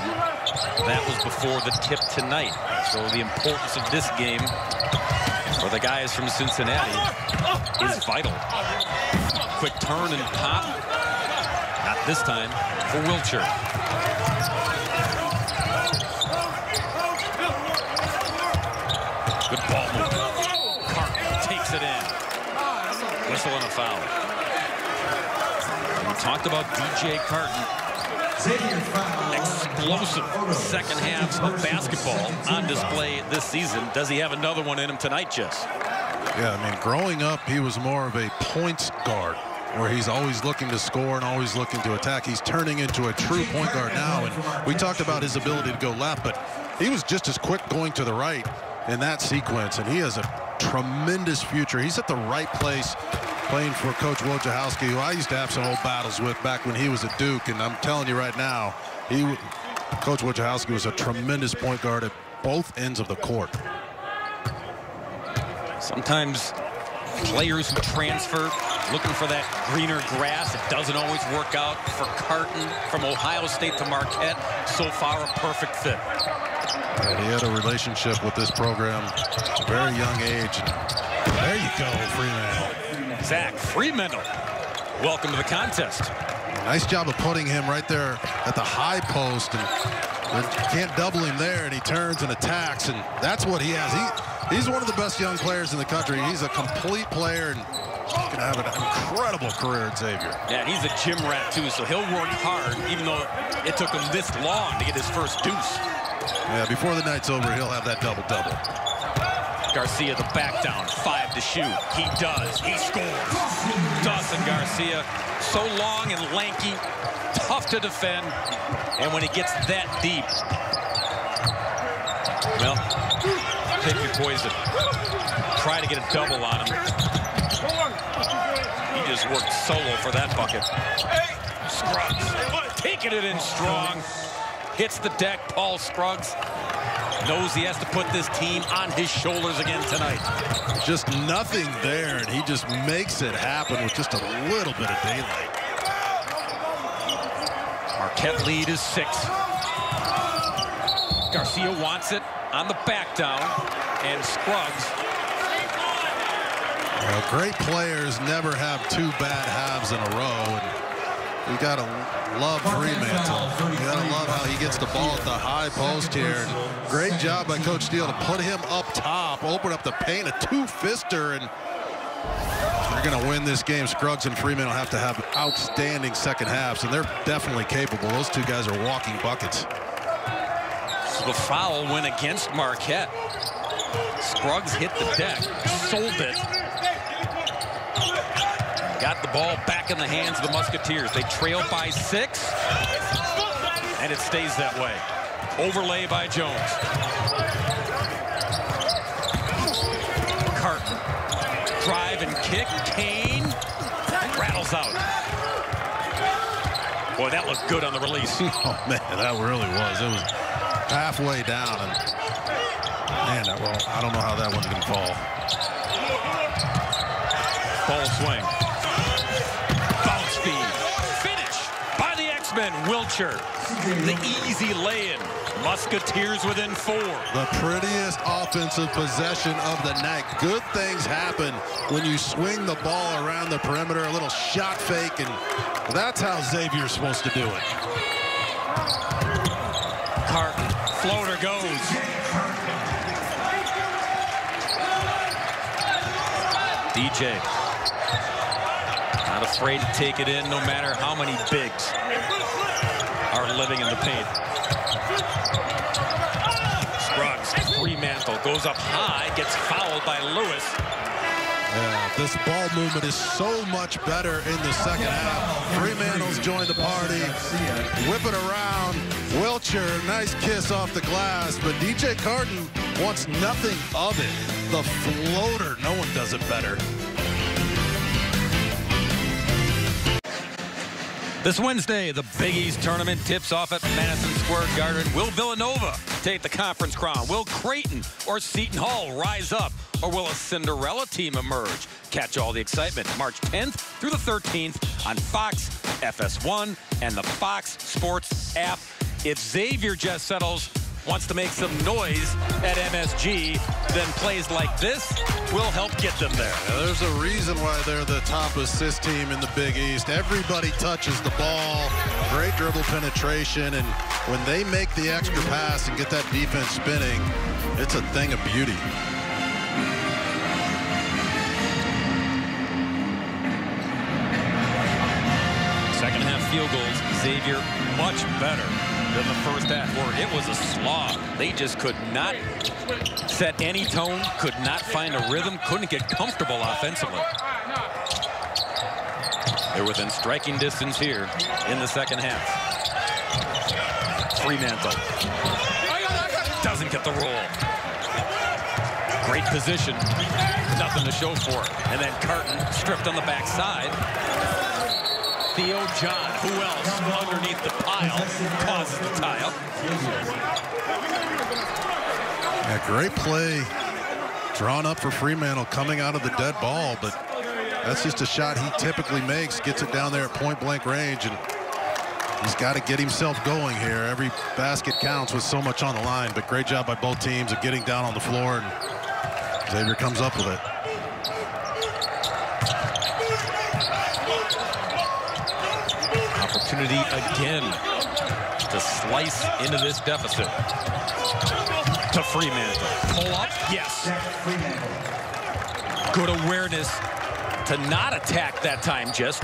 That was before the tip tonight. So the importance of this game for the guys from Cincinnati is vital. Quick turn and pop. Not this time for Wiltshire. Good ball movement. Carton takes it in. Whistle and a foul. We talked about DJ Carton. Explosive second halves of basketball on display this season. Does he have another one in him tonight, Jess? Yeah, I mean, growing up, he was more of a points guard, where he's always looking to score and always looking to attack. He's turning into a true point guard now, and we talked about his ability to go left, but he was just as quick going to the right in that sequence, and he has a tremendous future. He's at the right place playing for Coach Wojciechowski, who I used to have some old battles with back when he was at Duke, and I'm telling you right now, Coach Wojciechowski was a tremendous point guard at both ends of the court. Sometimes players who transfer looking for that greener grass, it doesn't always work out. For Carton from Ohio State to Marquette, so far a perfect fit. And he had a relationship with this program at a very young age. There you go, Freeman. Zach Freemantle, welcome to the contest. Nice job of putting him right there at the high post, and can't double him there, and he turns and attacks, and that's what he has. He's one of the best young players in the country. He's a complete player, and he's going to have an incredible career at Xavier. Yeah, he's a gym rat too, so he'll work hard, even though it took him this long to get his first deuce. Yeah, before the night's over, he'll have that double-double. Garcia the back down, 5 to shoot. He does. He scores. Dawson Garcia, so long and lanky, tough to defend, and when he gets that deep, well, pick your poison. Try to get a double on him. He just worked solo for that bucket. Scruggs taking it in strong. Hits the deck. Paul Scruggs knows he has to put this team on his shoulders again tonight. Just nothing there, and he just makes it happen with just a little bit of daylight. Marquette lead is 6. Garcia wants it on the back down, and Scruggs. Well, great players never have 2 bad halves in a row, and you got to love Freemantle. You got to love how he gets the ball at the high post here. And great job by Coach Steele to put him up top, open up the paint, a 2-fister, and they're going to win this game. Scruggs and Freemantle have to have outstanding second halves, and they're definitely capable. Those 2 guys are walking buckets. So the foul went against Marquette. Scruggs hit the deck, sold it. Got the ball back in the hands of the Musketeers. They trail by 6, and it stays that way. Overlay by Jones. Carton. Drive and kick. Kane rattles out. Boy, that looked good on the release. Oh, man, that really was. It was halfway down, and man, well, I don't know how that one can fall. Ball swing. Bounce feed. Finish by the X-Men. Wilcher. The easy lay-in. Musketeers within 4. The prettiest offensive possession of the night. Good things happen when you swing the ball around the perimeter. A little shot fake, and that's how Xavier's supposed to do it. Carton. Floater goes. DJ. Not afraid to take it in no matter how many bigs are living in the paint. Scruggs, Fremantle goes up high, gets fouled by Lewis. Yeah, this ball movement is so much better in the second half. Fremantle's joined the party. Whip it around. Wilcher, nice kiss off the glass, but DJ Carton wants nothing of it. The floater, no one does it better. This Wednesday, the Big East tournament tips off at Madison Square Garden. Will Villanova take the conference crown? Will Creighton or Seton Hall rise up? Or will a Cinderella team emerge? Catch all the excitement March 10th through the 13th on Fox, FS1, and the Fox Sports app. If Xavier just settles, wants to make some noise at MSG, then plays like this will help get them there. Yeah, there's a reason why they're the top assist team in the Big East. Everybody touches the ball, great dribble penetration, and when they make the extra pass and get that defense spinning, it's a thing of beauty. Second half field goals, Xavier much better than the first half, where it was a slog. They just could not set any tone, could not find a rhythm, couldn't get comfortable offensively. They're within striking distance here in the second half. Fremantle doesn't get the roll. Great position, nothing to show for it. And then Carton stripped on the backside. Theo John, who else underneath the pile, causes the tie-up. Yeah, great play drawn up for Fremantle coming out of the dead ball, but that's just a shot he typically makes, gets it down there at point-blank range, and he's got to get himself going here. Every basket counts with so much on the line, but great job by both teams of getting down on the floor, and Xavier comes up with it. Opportunity again to slice into this deficit. To Fremantle. Pull up, yes. Good awareness to not attack that time, just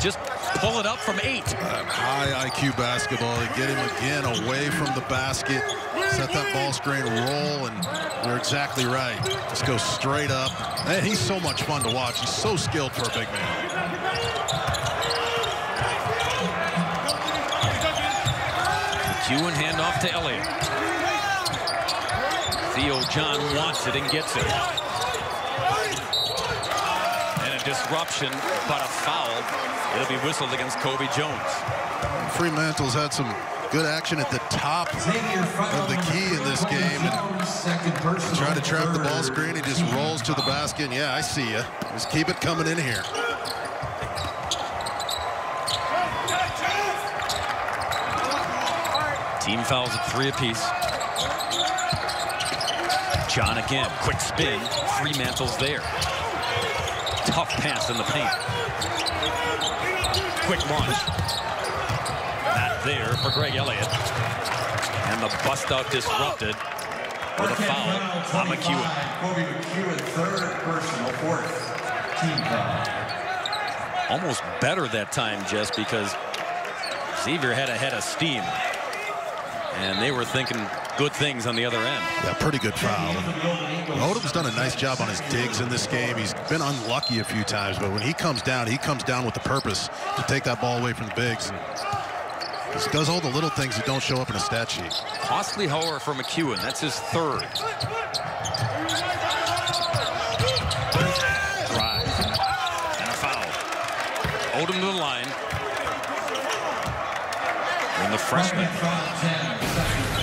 pull it up from 8. High IQ basketball. You get him again away from the basket. Set that ball screen, roll, and you're exactly right. Just go straight up. Man, he's so much fun to watch. He's so skilled for a big man. McEwen handoff to Elliott. Theo John wants it and gets it. And a disruption, but a foul. It'll be whistled against Kobe Jones. Fremantle's had some good action at the top of the key in this game. And trying to trap the ball screen, he just rolls to the basket. And yeah, I see you. Just keep it coming in here. Team fouls at 3 apiece. John again, quick spin. Fremantle's there. Tough pass in the paint. Quick launch. Not there for Greg Elliott. And the bust out disrupted with a foul on McEwen. Kobe McEwen, third personal, fourth team foul. Almost better that time, just because Xavier had a head of steam. And they were thinking good things on the other end. Yeah, pretty good foul. Odom's done a nice job on his digs in this game. He's been unlucky a few times, but when he comes down with the purpose to take that ball away from the bigs. And he does all the little things that don't show up in a stat sheet. Costly, however, for McEwen. That's his third. Drive. And a foul. Odom to the line. And the freshman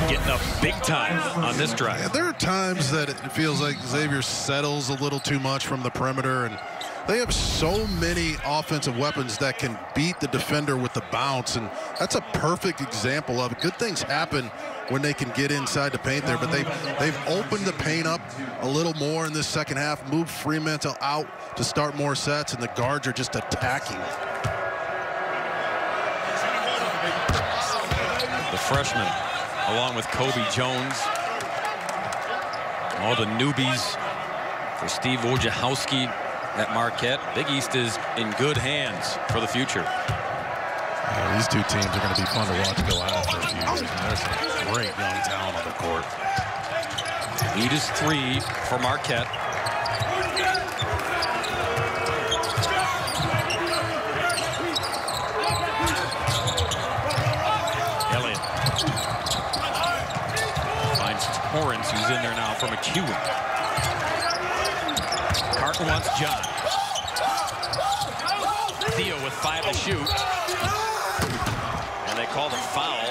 getting up big time on this drive. Yeah, there are times that it feels like Xavier settles a little too much from the perimeter, and They have so many offensive weapons that can beat the defender with the bounce, and that's a perfect example of it. Good things happen when they can get inside the paint there, but they've opened the paint up a little more in this second half, moved Fremantle out to start more sets, and the guards are just attacking. The freshman, along with Kobe Jones, all the newbies for Steve Wojciechowski at Marquette. Big East is in good hands for the future. Yeah, these two teams are going to be fun to watch go out for a few years. There's some great young talent on the court. Lead is 3 for Marquette. Elliott finds Torrance, who's in there now for McEwen. Carton wants John. Theo with 5 to shoot. And they call the foul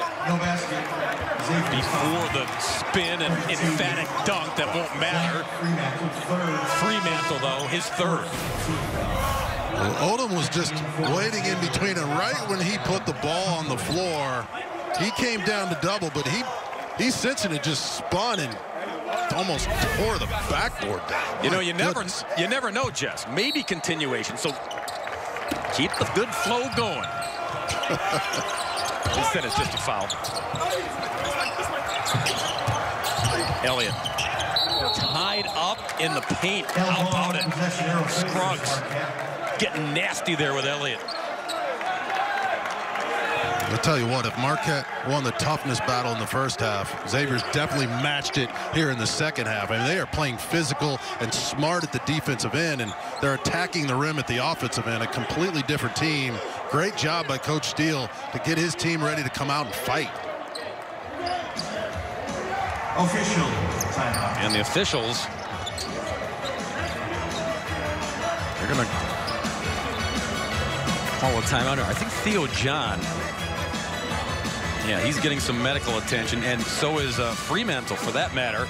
before the spin and emphatic dunk that won't matter. Fremantle, though, his third. Well, Odom was just waiting in between, and right when he put the ball on the floor, he came down to double, but he's sensing it just spun and almost tore the backboard down. You know, you never know, Jess. Maybe continuation. So keep the good flow going. Instead, it's just a foul. Elliott tied up in the paint. How about it? Scruggs getting nasty there with Elliott. I'll tell you what, if Marquette won the toughness battle in the first half, Xavier's definitely matched it here in the second half. I mean, they are playing physical and smart at the defensive end, and they're attacking the rim at the offensive end. A completely different team. Great job by Coach Steele to get his team ready to come out and fight. Official timeout. And the officials, they're going to call a timeout. I think Theo John. Yeah, he's getting some medical attention, and so is Fremantle, for that matter.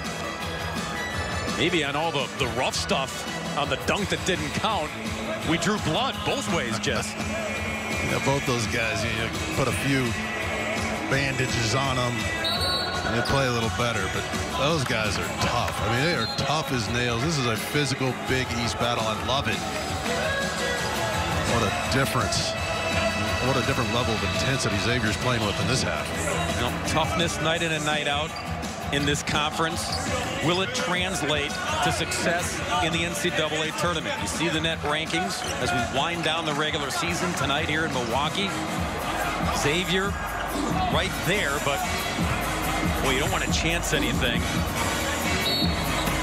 Maybe on all the rough stuff on the dunk that didn't count, we drew blood both ways, Jess. Yeah, both those guys, you put a few bandages on them, and they play a little better, but those guys are tough. I mean, they are tough as nails. This is a physical Big East battle. I love it. What a difference. What a different level of intensity Xavier's playing with in this half. You know, toughness night in and night out in this conference. Will it translate to success in the NCAA tournament? You see the net rankings as we wind down the regular season tonight here in Milwaukee. Xavier right there, but well, you don't want to chance anything.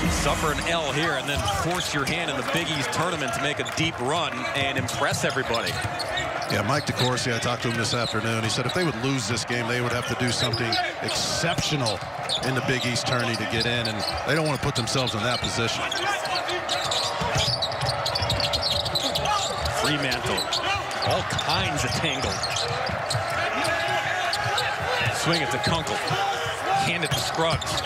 Suffer an L here and then force your hand in the Big East tournament to make a deep run and impress everybody. Yeah, Mike DeCourcy, I talked to him this afternoon. He said if they would lose this game, they would have to do something exceptional in the Big East tourney to get in, and they don't want to put themselves in that position. Fremantle, all kinds of tangled. Swing it to Kunkel. Hand it to Scruggs.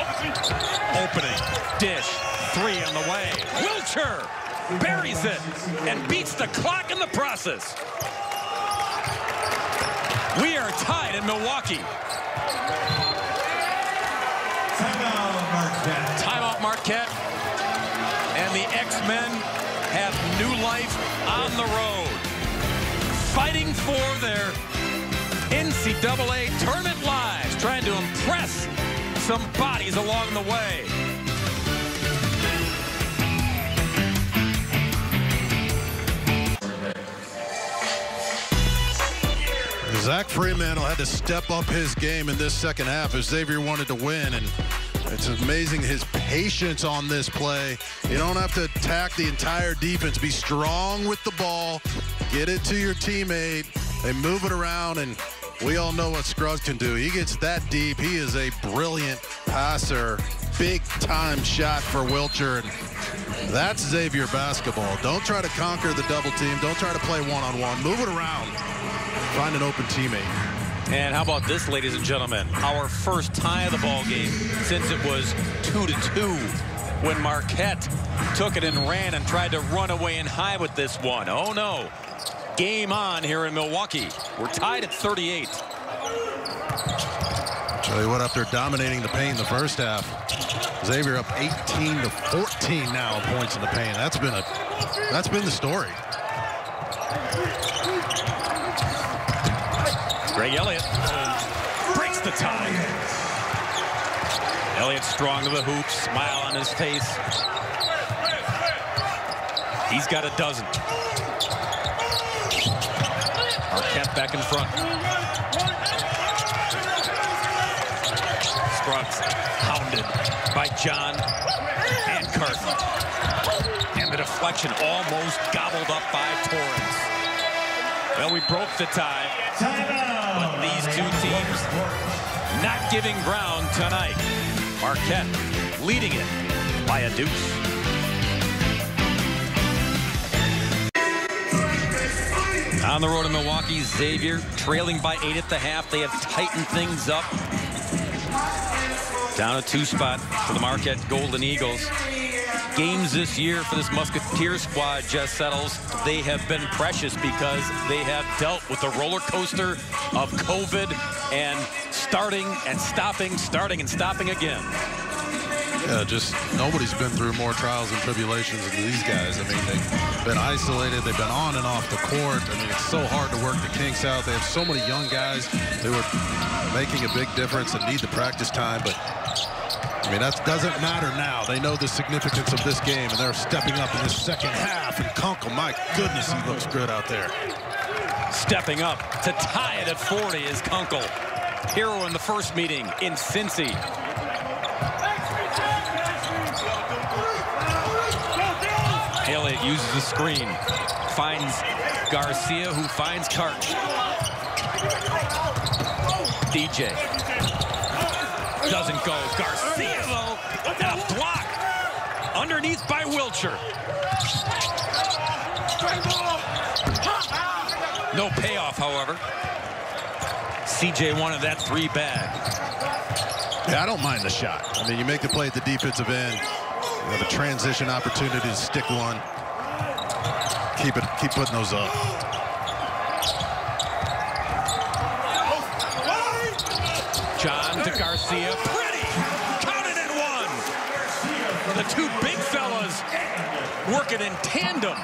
Opening, dish, 3 on the way. Wilcher buries it and beats the clock in the process. We are tied in Milwaukee. Timeout Marquette. Timeout Marquette. And the X-Men have new life on the road. Fighting for their NCAA tournament lives. Trying to impress some bodies along the way. Zach Fremantle had to step up his game in this second half as Xavier wanted to win, and it's amazing his patience on this play. You don't have to attack the entire defense. Be strong with the ball. Get it to your teammate. They move it around, and we all know what Scruggs can do. He gets that deep. He is a brilliant passer. Big-time shot for Wilcher, and that's Xavier basketball. Don't try to conquer the double team. Don't try to play one-on-one. Move it around. Find an open teammate. And how about this, ladies and gentlemen? Our first tie of the ball game since it was 2-2 when Marquette took it and ran and tried to run away and high with this one. Oh, no. Game on here in Milwaukee. We're tied at 38. Tell you what, up there dominating the paint in the first half. Xavier up 18-14 now in points in the paint. That's been the story. Greg Elliott breaks the tie. Elliott strong to the hoop, smile on his face. He's got a dozen. Marquette back in front. Scruggs hounded by John and Carton. And the deflection almost gobbled up by Torrance. Well, we broke the tie. But these two teams not giving ground tonight. Marquette leading it by a deuce. On the road in Milwaukee, Xavier trailing by 8 at the half. They have tightened things up. Down a 2 spot for the Marquette Golden Eagles. Games this year for this Musketeer squad, Jess Settles, they have been precious because they have dealt with the roller coaster of COVID and starting and stopping, starting and stopping again. Yeah, just nobody's been through more trials and tribulations than these guys. I mean, they've been isolated. They've been on and off the court. I mean, it's so hard to work the kinks out. They have so many young guys who are making a big difference and need the practice time. But, I mean, that doesn't matter now. They know the significance of this game, and they're stepping up in this second half. And Kunkel, my goodness, he looks good out there. Stepping up to tie it at 40 is Kunkel. Hero in the first meeting in Cincy. Elliott uses the screen, finds Garcia, who finds Cart. DJ doesn't go. Garcia, though, and a block underneath by Wilcher. No payoff, however. CJ wanted that 3 bad. Yeah, I don't mind the shot. I mean, you make the play at the defensive end. You have a transition opportunity to stick one. Keep putting those up. John to Garcia. Pretty! Counted in 1. The two big fellas working in tandem.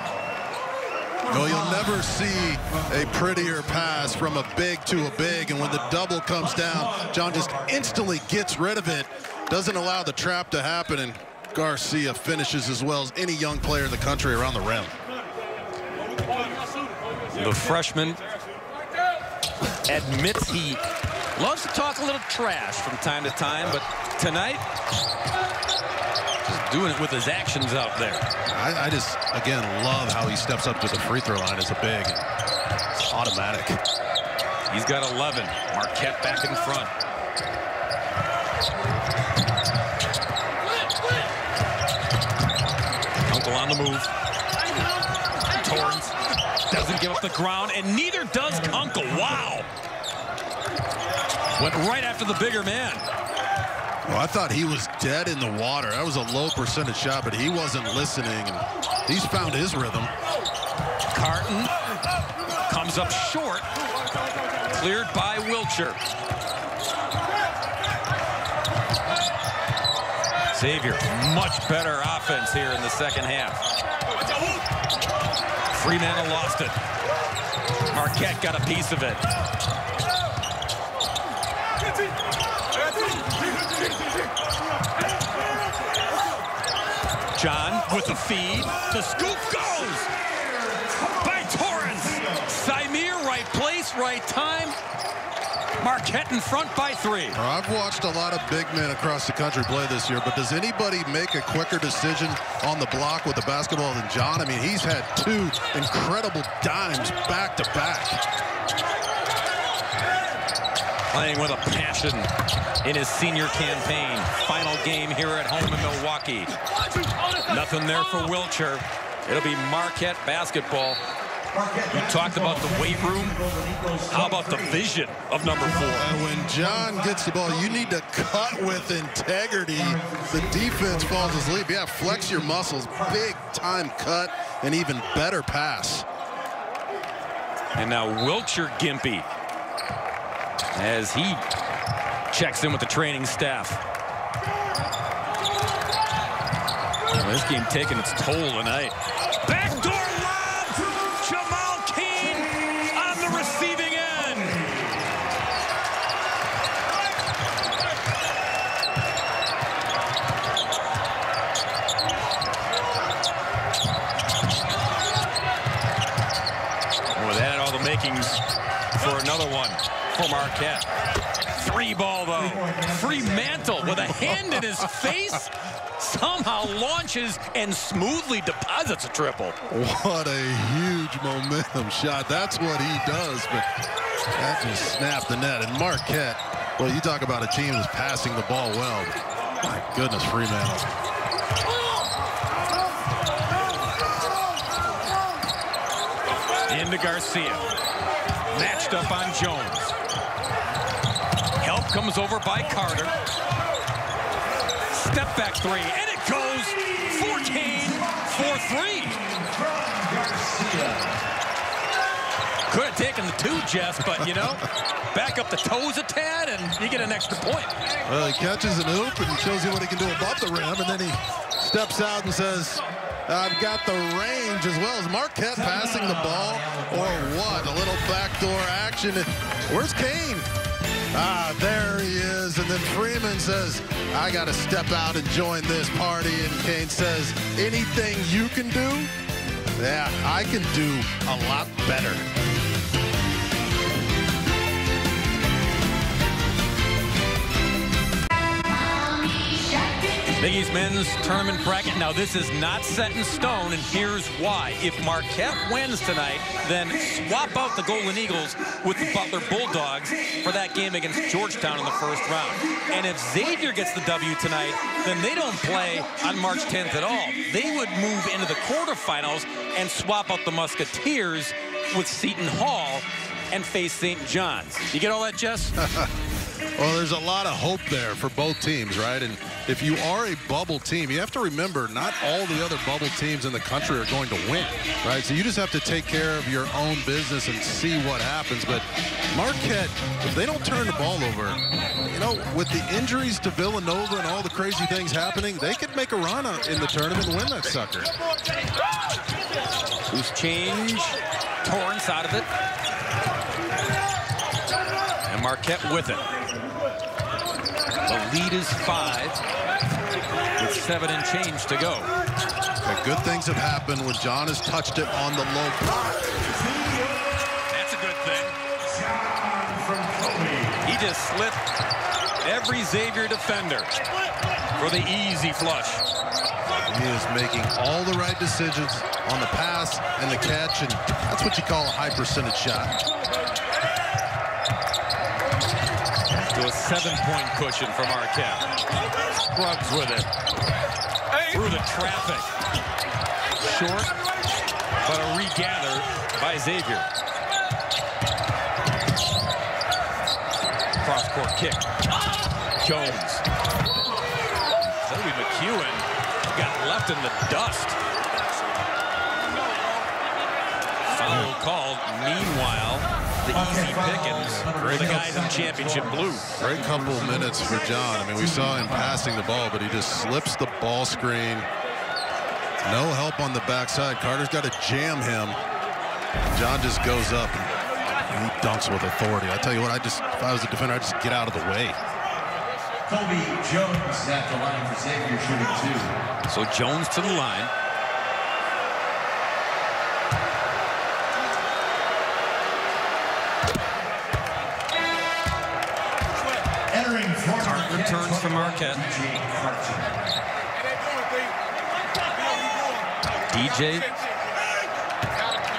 No, you'll never see a prettier pass from a big to a big. And when the double comes down, John just instantly gets rid of it. Doesn't allow the trap to happen. And Garcia finishes as well as any young player in the country around the rim. The freshman admits he loves to talk a little trash from time to time, but tonight, just doing it with his actions out there. I just, again, love how he steps up to the free throw line as a big. It's automatic. He's got 11. Marquette back in front. Uncle on the move. Torrance doesn't give up the ground, and neither does Kunkel. Wow. Went right after the bigger man. Well, I thought he was dead in the water. That was a low percentage shot, but he wasn't listening, and he's found his rhythm. Carton comes up short. Cleared by Wilcher. Xavier, much better offense here in the second half. Fremantle lost it. Marquette got a piece of it. John with the feed. The scoop goes by Torrance. Symir, right place, right time. Marquette in front by 3. I've watched a lot of big men across the country play this year, but does anybody make a quicker decision on the block with the basketball than John? I mean, he's had 2 incredible dimes back to back. Playing with a passion in his senior campaign. Final game here at home in Milwaukee. Nothing there for Wilcher. It'll be Marquette basketball. You talked about the weight room. How about the vision of number 4? And when John gets the ball, you need to cut with integrity. The defense falls asleep. Yeah, flex your muscles. Big time cut and even better pass. And now Wiltshire Gimpy as he checks in with the training staff. Well, this game taking its toll tonight. Backdoor lob! Jamal Keane on the receiving end. Well, that had all the makings for another one for Marquette. 3-ball, though. Fremantle with a hand in his face somehow launches and smoothly deposits a triple. What a huge momentum shot. That's what he does, but that just snapped the net. And Marquette, well, you talk about a team that's passing the ball well. My goodness, Fremantle. Into Garcia. Matched up on Jones. Help comes over by Carter. Step back 3, and it goes 14-4-3. Could have taken the 2, Jess, but, you know, back up the toes a tad, and you get an extra point. Well, he catches an oop and shows you what he can do above the rim, and then he steps out and says, I've got the range as well. As Marquette passing the ball, or what? A little backdoor action. Where's Kane? Ah, there he is. And then Freeman says, I got to step out and join this party. And Kane says, anything you can do? Yeah, I can do a lot better. Big East men's tournament bracket. Now, this is not set in stone, and here's why. If Marquette wins tonight, then swap out the Golden Eagles with the Butler Bulldogs for that game against Georgetown in the first round. And if Xavier gets the W tonight, then they don't play on March 10th at all. They would move into the quarterfinals and swap out the Musketeers with Seton Hall and face St. John's. You get all that, Jess? Well, there's a lot of hope there for both teams, right? And if you are a bubble team, you have to remember not all the other bubble teams in the country are going to win, right? So you just have to take care of your own business and see what happens. But Marquette, if they don't turn the ball over, you know, with the injuries to Villanova and all the crazy things happening, they could make a run in the tournament and win that sucker. Loose change. Torrance out of it. And Marquette with it. The lead is 5 with 7 and change to go. Good things have happened when John has touched it on the low block. That's a good thing. He just slipped every Xavier defender for the easy flush. He is making all the right decisions on the pass and the catch, and that's what you call a high percentage shot. To a 7-point cushion for Marquette. Scruggs with it. Through the traffic. Short, but a regather by Xavier. Cross-court kick. Jones. Toby McEwen got left in the dust. Foul called. Meanwhile, the easy pickings for the guys in championship blue. Great couple of minutes for John. I mean, we saw him passing the ball, but he just slips the ball screen. No help on the backside. Carter's got to jam him. John just goes up and he dunks with authority. I tell you what, if I was a defender, I'd just get out of the way. Kobe Jones at the line for Xavier shooting 2. So Jones to the line. Carter returns from Marquette. DJ,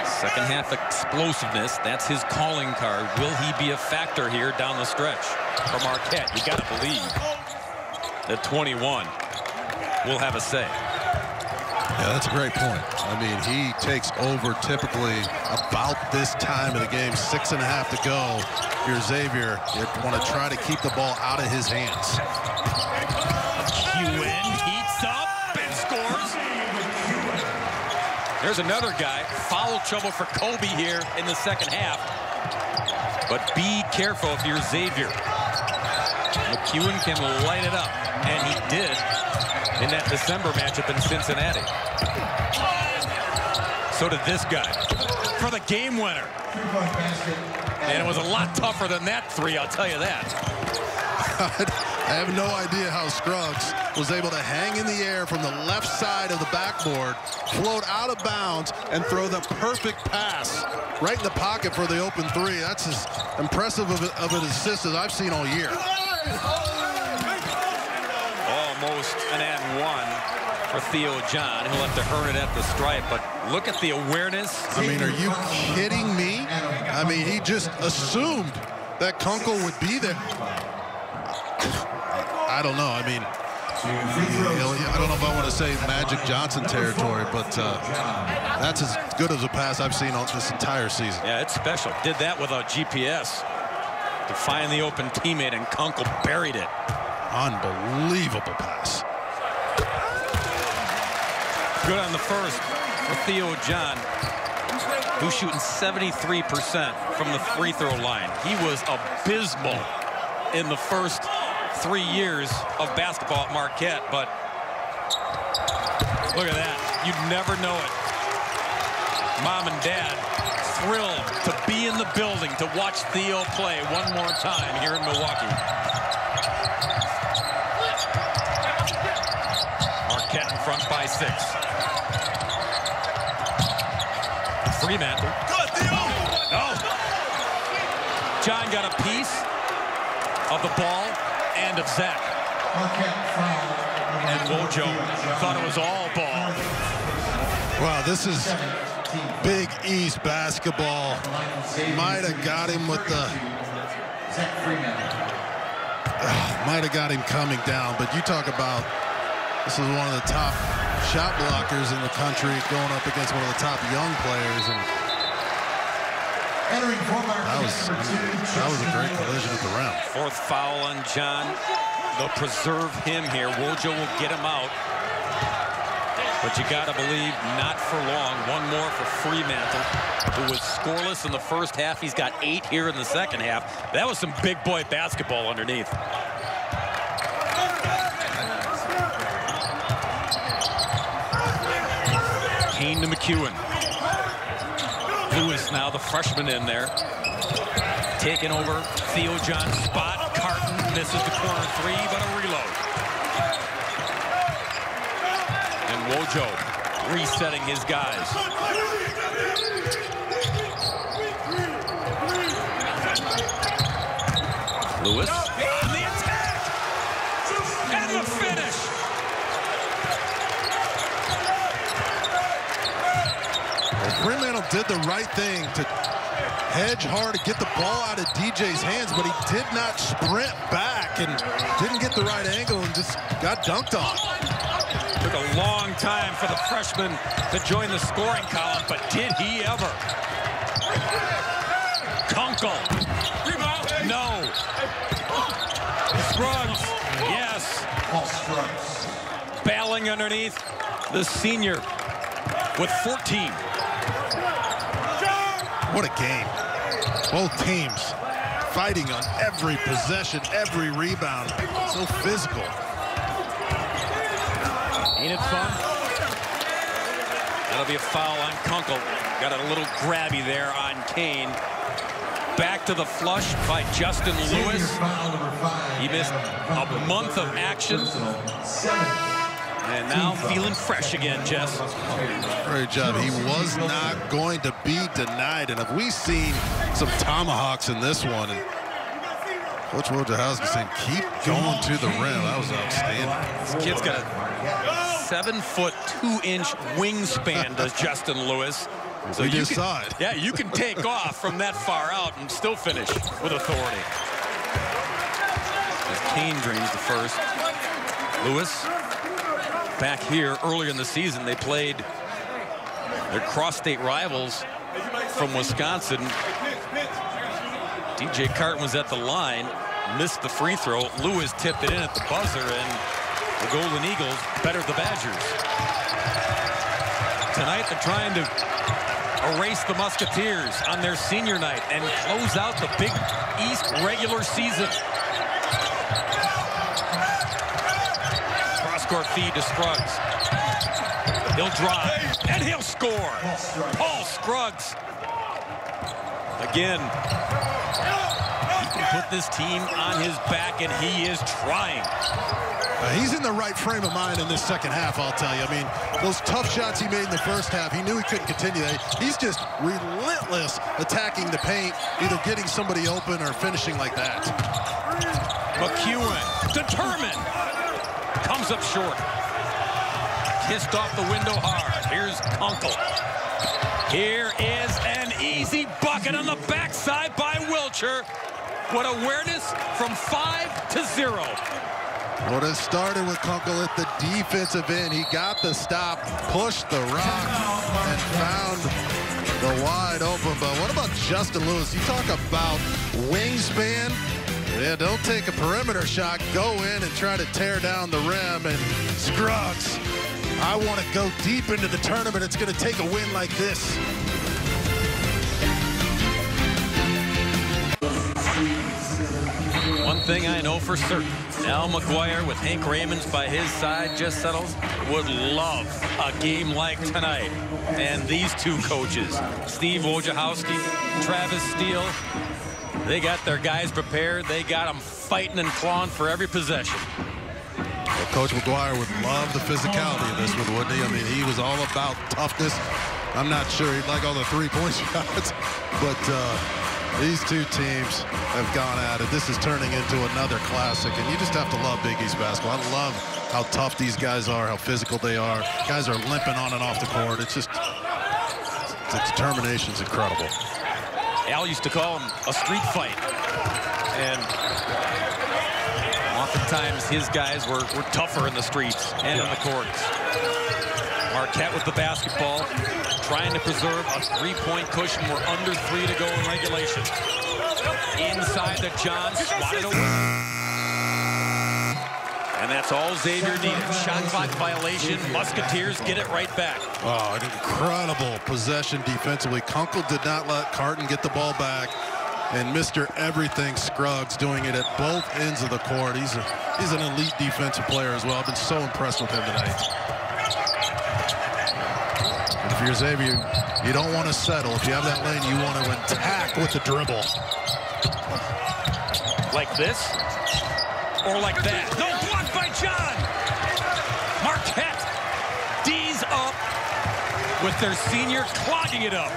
second half explosiveness. That's his calling card. Will he be a factor here down the stretch for Marquette? You got to believe that 21 will have a say. Yeah, that's a great point. I mean, he takes over typically about this time of the game, 6.5 to go. Here, Xavier, you want to try to keep the ball out of his hands. Quen heats up and scores. There's another guy. Foul trouble for Kobe here in the second half. But be careful if you're Xavier. McEwen can light it up, and he did in that December matchup in Cincinnati. So did this guy for the game winner. And it was a lot tougher than that three, I'll tell you that. I have no idea how Scruggs was able to hang in the air from the left side of the backboard, float out of bounds, and throw the perfect pass right in the pocket for the open three. That's as impressive of an assist as I've seen all year. Almost an and one for Theo John. He'll have to earn it at the stripe, but look at the awareness. I mean, are you kidding me? I mean, he just assumed that Kunkel would be there. I don't know. I mean, I don't know if I want to say Magic Johnson territory, but that's as good as a pass I've seen on this entire season. Yeah, it's special. Did that without GPS to find the open teammate, and Kunkel buried it. Unbelievable pass. Good on the first for Theo John, who's shooting 73% from the free throw line. He was abysmal in the first 3 years of basketball at Marquette, but look at that. You'd never know it. Mom and Dad thrilled to be in the building to watch Theo play one more time here in Milwaukee. Marquette in front by 6. Fremantle. Good, Theo! Oh! John got a piece of the ball and of Zach. And Wojo thought it was all ball. Wow, this is Big East basketball. Might have got him with the... might have got him coming down, but you talk about this is one of the top shot blockers in the country going up against one of the top young players, and that was a great collision at the rim. Fourth foul on John. They'll preserve him here. Wojo will get him out. But you got to believe not for long. One more for Fremantle, who was scoreless in the first half. He's got 8 here in the second half. That was some big boy basketball underneath. Kane to McEwen. Lewis now the freshman in there. Taking over Theo John's spot. Carton misses the corner three, but a reload. And Wojo resetting his guys. Lewis on the attack. And the finish. Fremantle did the right thing to hedge hard to get the ball out of DJ's hands, but he did not sprint back and didn't get the right angle and just got dunked on. Took a long time for the freshman to join the scoring column, but did he ever? Kunkel. No. Scruggs. Yes. Bailing underneath the senior with 14. What a game. Both teams fighting on every possession, every rebound. So physical. Ain't it fun? That'll be a foul on Kunkel. Got a little grabby there on Kane. Back to the flush by Justin Lewis. He missed a month of action. And now feeling fresh again, Jess. Great job. He was not going to be denied. And have we seen some tomahawks in this one? And Coach Wojciechowski saying, keep going to the rim. That was outstanding. This kid's got a 7'2" wingspan, does Justin Lewis. So you saw it. Yeah, you can take off from that far out and still finish with authority. As Kane drains the first. Lewis back here earlier in the season, they played their cross-state rivals from Wisconsin. DJ Carton was at the line, missed the free throw. Lewis tipped it in at the buzzer, and the Golden Eagles bettered the Badgers. Tonight, they're trying to erase the Musketeers on their senior night and close out the Big East regular season. Cross-court feed to Scruggs. He'll drive, and he'll score. Paul Scruggs. Again, he can put this team on his back, and he is trying. He's in the right frame of mind in this second half, I'll tell you. I mean, those tough shots he made in the first half, he knew he couldn't continue. He's just relentless attacking the paint, either getting somebody open or finishing like that. McEwen, determined, comes up short. Kissed off the window hard. Here's Kunkel. Here is an easy bucket on the backside by Wilcher. What awareness from 5 to 0. Well, it started with Kunkel at the defensive end. He got the stop, pushed the rock, and found the wide open. But what about Justin Lewis? You talk about wingspan. Yeah, don't take a perimeter shot. Go in and try to tear down the rim. And Scruggs, I want to go deep into the tournament. It's going to take a win like this. One thing I know for certain, Al McGuire with Hank Raymonds by his side, just settles, would love a game like tonight. And these two coaches, Steve Wojciechowski, Travis Steele, they got their guys prepared. They got them fighting and clawing for every possession. Well, Coach McGuire would love the physicality of this one, wouldn't he? I mean, he was all about toughness. I'm not sure he'd like all the three-point shots, but these two teams have gone at it. This is turning into another classic, and you just have to love Big East basketball. I love how tough these guys are, how physical they are. Guys are limping on and off the court. It's just, the determination's incredible. Al used to call him a street fight, and oftentimes his guys were tougher in the streets and in the courts. Marquette with the basketball, trying to preserve a three-point cushion. We're under 3 to go in regulation. Inside the John, swatted away. And that's all Xavier needed. Shot clock violation. Musketeers get it right back. Oh, an incredible possession defensively. Kunkel did not let Carton get the ball back. And Mr. Everything Scruggs doing it at both ends of the court. He's an elite defensive player as well. I've been so impressed with him tonight. And if you're Xavier, you don't want to settle. If you have that lane, you want to attack with the dribble. Like this? Or like that? No, blocked by John! Marquette D's up with their senior clogging it up.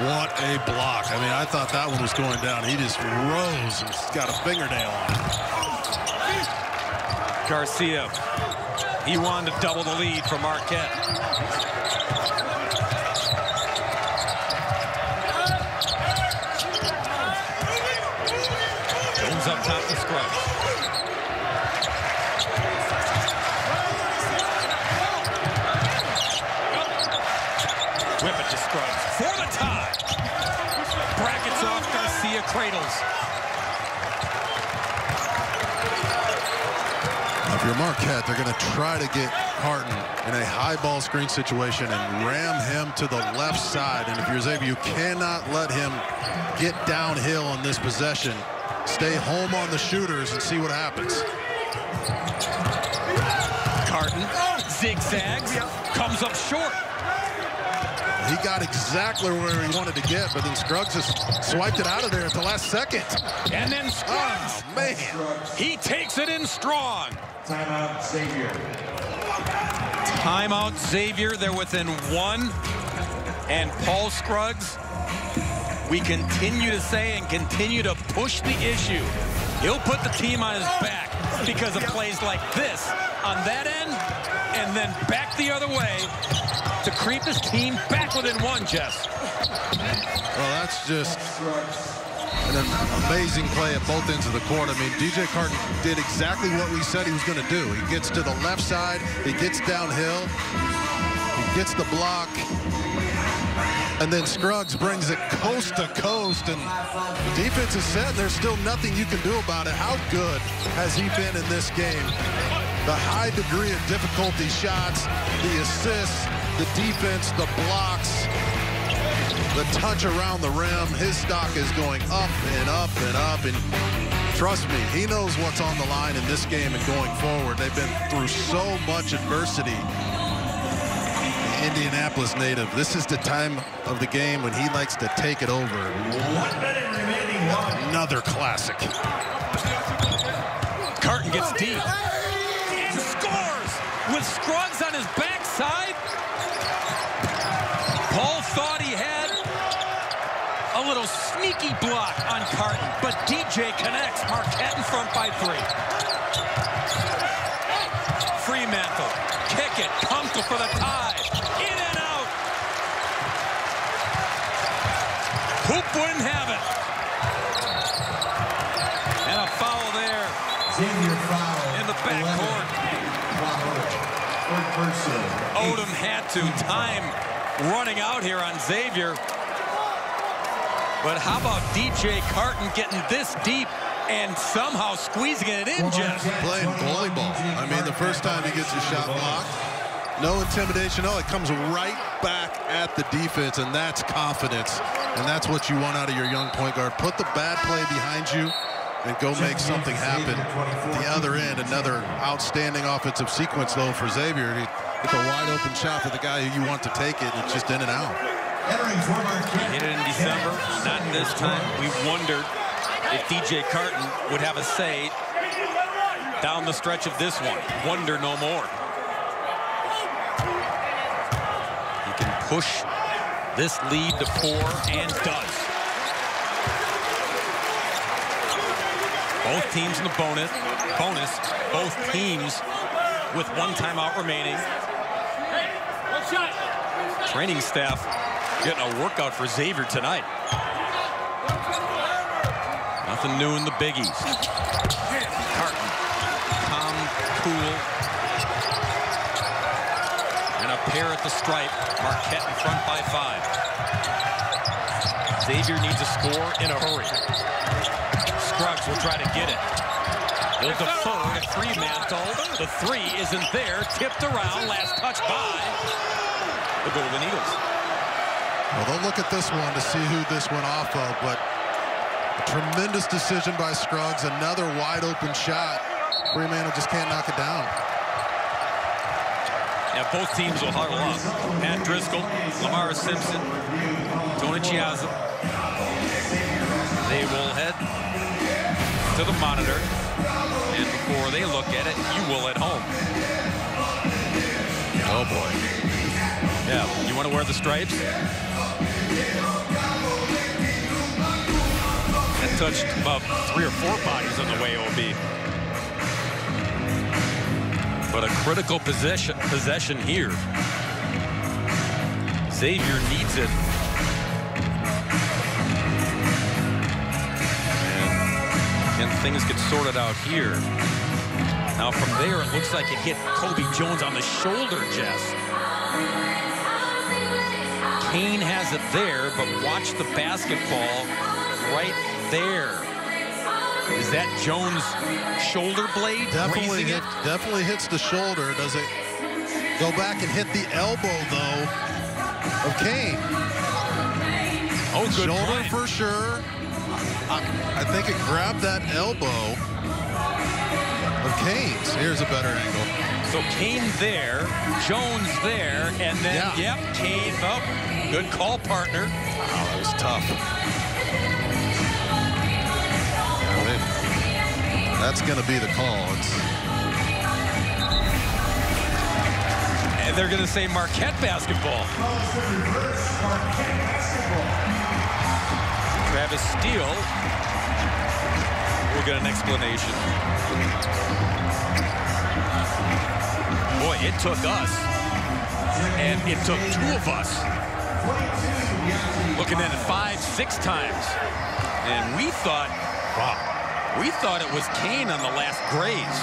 What a block. I mean, I thought that one was going down. He just rose and got a fingernail on it. Garcia, he wanted to double the lead for Marquette. Jones up top to Scruggs. Whip it to Scruggs for the tie. Brackets off, Garcia cradles. If you're Marquette, they're going to try to get Carton in a high ball screen situation and ram him to the left side. And if you're Xavier, you cannot let him get downhill on this possession. Stay home on the shooters and see what happens. Carton zigzags, comes up short. He got exactly where he wanted to get, but then Scruggs just swiped it out of there at the last second. And then Scruggs, oh, man, he takes it in strong. Timeout, Xavier. Timeout, Xavier. They're within 1. And Paul Scruggs, we continue to say and continue to push the issue. He'll put the team on his back because of plays like this on that end and then back the other way to creep his team back within 1, Jess. Well, that's just an And an amazing play at both ends of the court. I mean, DJ Carton did exactly what we said he was going to do. He gets to the left side, he gets downhill, he gets the block, and then Scruggs brings it coast to coast, and the defense has said there's still nothing you can do about it. How good has he been in this game? The high degree of difficulty shots, the assists, the defense, the blocks, the touch around the rim. His stock is going up and up and up, and trust me, he knows what's on the line in this game and going forward. They've been through so much adversity. The Indianapolis native, this is the time of the game when he likes to take it over. 1 minute remaining. Another classic. Carton gets deep and scores with Scruggs on his backside. Paul thought he had a little sneaky block on Carton, but DJ connects. Marquette in front by 3. Fremantle, kick it, Kunkel for the tie. In and out. Hoop wouldn't have it. And a foul there. Xavier foul in the backcourt. Odom had to. Time running out here on Xavier. But how about DJ Carton getting this deep and somehow squeezing it in, Jeff? Playing bully ball. I mean, the first time he gets his shot blocked, no intimidation. No, it comes right back at the defense, and that's confidence. And that's what you want out of your young point guard. Put the bad play behind you and go make something happen. The other end, another outstanding offensive sequence, though, for Xavier. It's a wide-open shot for the guy who you want to take it, and it's just in and out. He hit it in December, not this time. We wondered if DJ Carton would have a say down the stretch of this one. Wonder no more. He can push this lead to 4 and does. Both teams in the bonus. Both teams with 1 timeout remaining. Training staff getting a workout for Xavier tonight. Nothing new in the Big East. Carton, calm, cool, and a pair at the stripe. Marquette in front by 5. Xavier needs a score in a hurry. Scruggs will try to get it. He'll defer to Fremantle. The 3 isn't there. Tipped around. Last touch by the Golden Eagles. Well, they'll look at this one to see who this went off of, but a tremendous decision by Scruggs. Another wide-open shot. Fremantle just can't knock it down. Yeah, both teams will huddle up. Pat Driscoll, Lamar Simpson, Tony Chiazza. They will head to the monitor, and before they look at it, you will at home. Oh, boy. Yeah, you want to wear the stripes? That touched about 3 or 4 bodies on the way, OB. But a critical possession here. Xavier needs it. And things get sorted out here. Now from there, it looks like it hit Kobe Jones on the shoulder, Jess. Kane has it there, but watch the basketball right there. Is that Jones' shoulder blade? Definitely hits the shoulder. Does it go back and hit the elbow, though, of Kane? Oh, good shoulder point. for sure. I think it grabbed that elbow of Kane's. Here's a better angle. So Kane there, Jones there, and then, yep, Kane up. Good call, partner. Wow, that was tough. That's going to be the call. And they're going to say Marquette basketball. Travis Steele will get an explanation. Boy, it took us, and it took 2 of us looking at it 5, 6 times And we thought it was Kane on the last graze.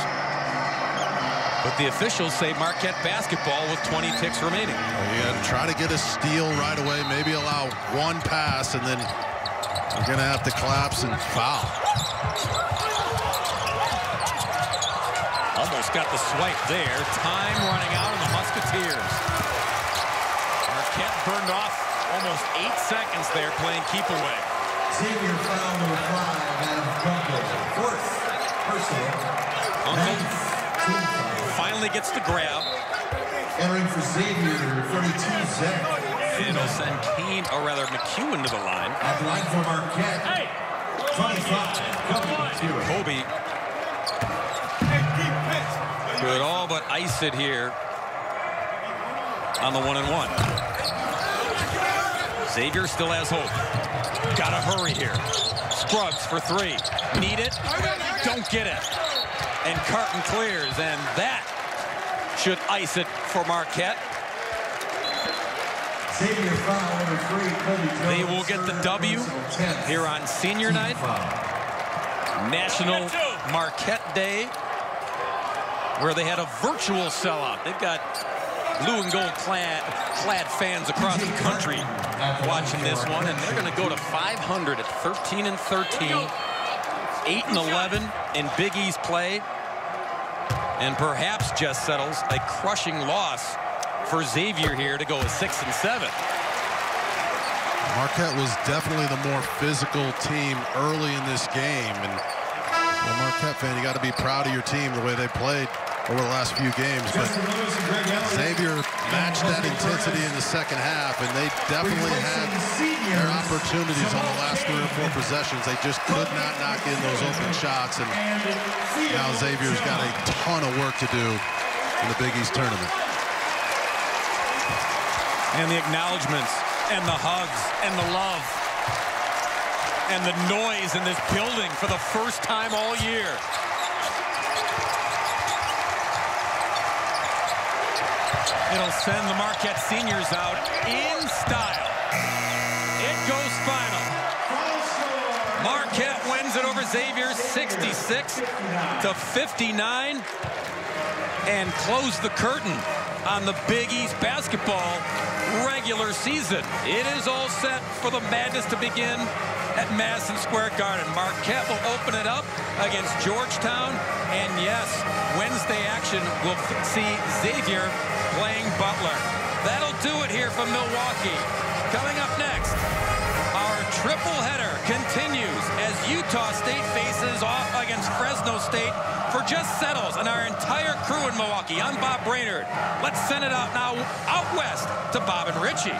But the officials say Marquette basketball with 20 ticks remaining. You got to try to get a steal right away, maybe allow one pass, and then you're going to have to collapse and foul. Almost got the swipe there. Time running out on the Musketeers. Marquette burned off almost 8 seconds there playing keep away. Xavier foul number 5 out of Uncle. Fourth personal. Uncle finally gets the grab. Entering for Xavier, 32 Zach. And it'll send Kane, or rather McEwen, to the line. At the line for Marquette. 25. Kobe could all but ice it here on the 1-and-1. Xavier still has hope. Gotta hurry here. Scruggs for 3. Need it. Don't get it. And Carton clears, and that should ice it for Marquette. Xavier foul number 3. Kobe. They will get the W here on senior night. National Marquette Day, where they had a virtual sellout. They've got blue and gold clad fans across the country watching this one, and they're going to go to 500 at 13-13, 8-11 in Big East play, and perhaps just settles a crushing loss for Xavier here to go with 6-7. Marquette was definitely the more physical team early in this game, and a Marquette fan, you got to be proud of your team the way they played over the last few games. But Xavier matched that intensity in the second half, and they definitely had their opportunities on the last 3 or 4 possessions. They just could not knock in those open shots, and now Xavier's got a ton of work to do in the Big East tournament. And the acknowledgments, and the hugs, and the love, and the noise in this building for the first time all year. It'll send the Marquette seniors out in style. It goes final. Marquette wins it over Xavier 66-59 and close the curtain on the Big East basketball regular season. It is all set for the madness to begin at Madison Square Garden. Marquette will open it up against Georgetown, and yes, Wednesday action will see Xavier playing Butler. That'll do it here from Milwaukee. Coming up next, our triple header continues as Utah State faces off against Fresno State for just settles, and our entire crew in Milwaukee. I'm Bob Brainerd. Let's send it out now out west to Bob and Richie.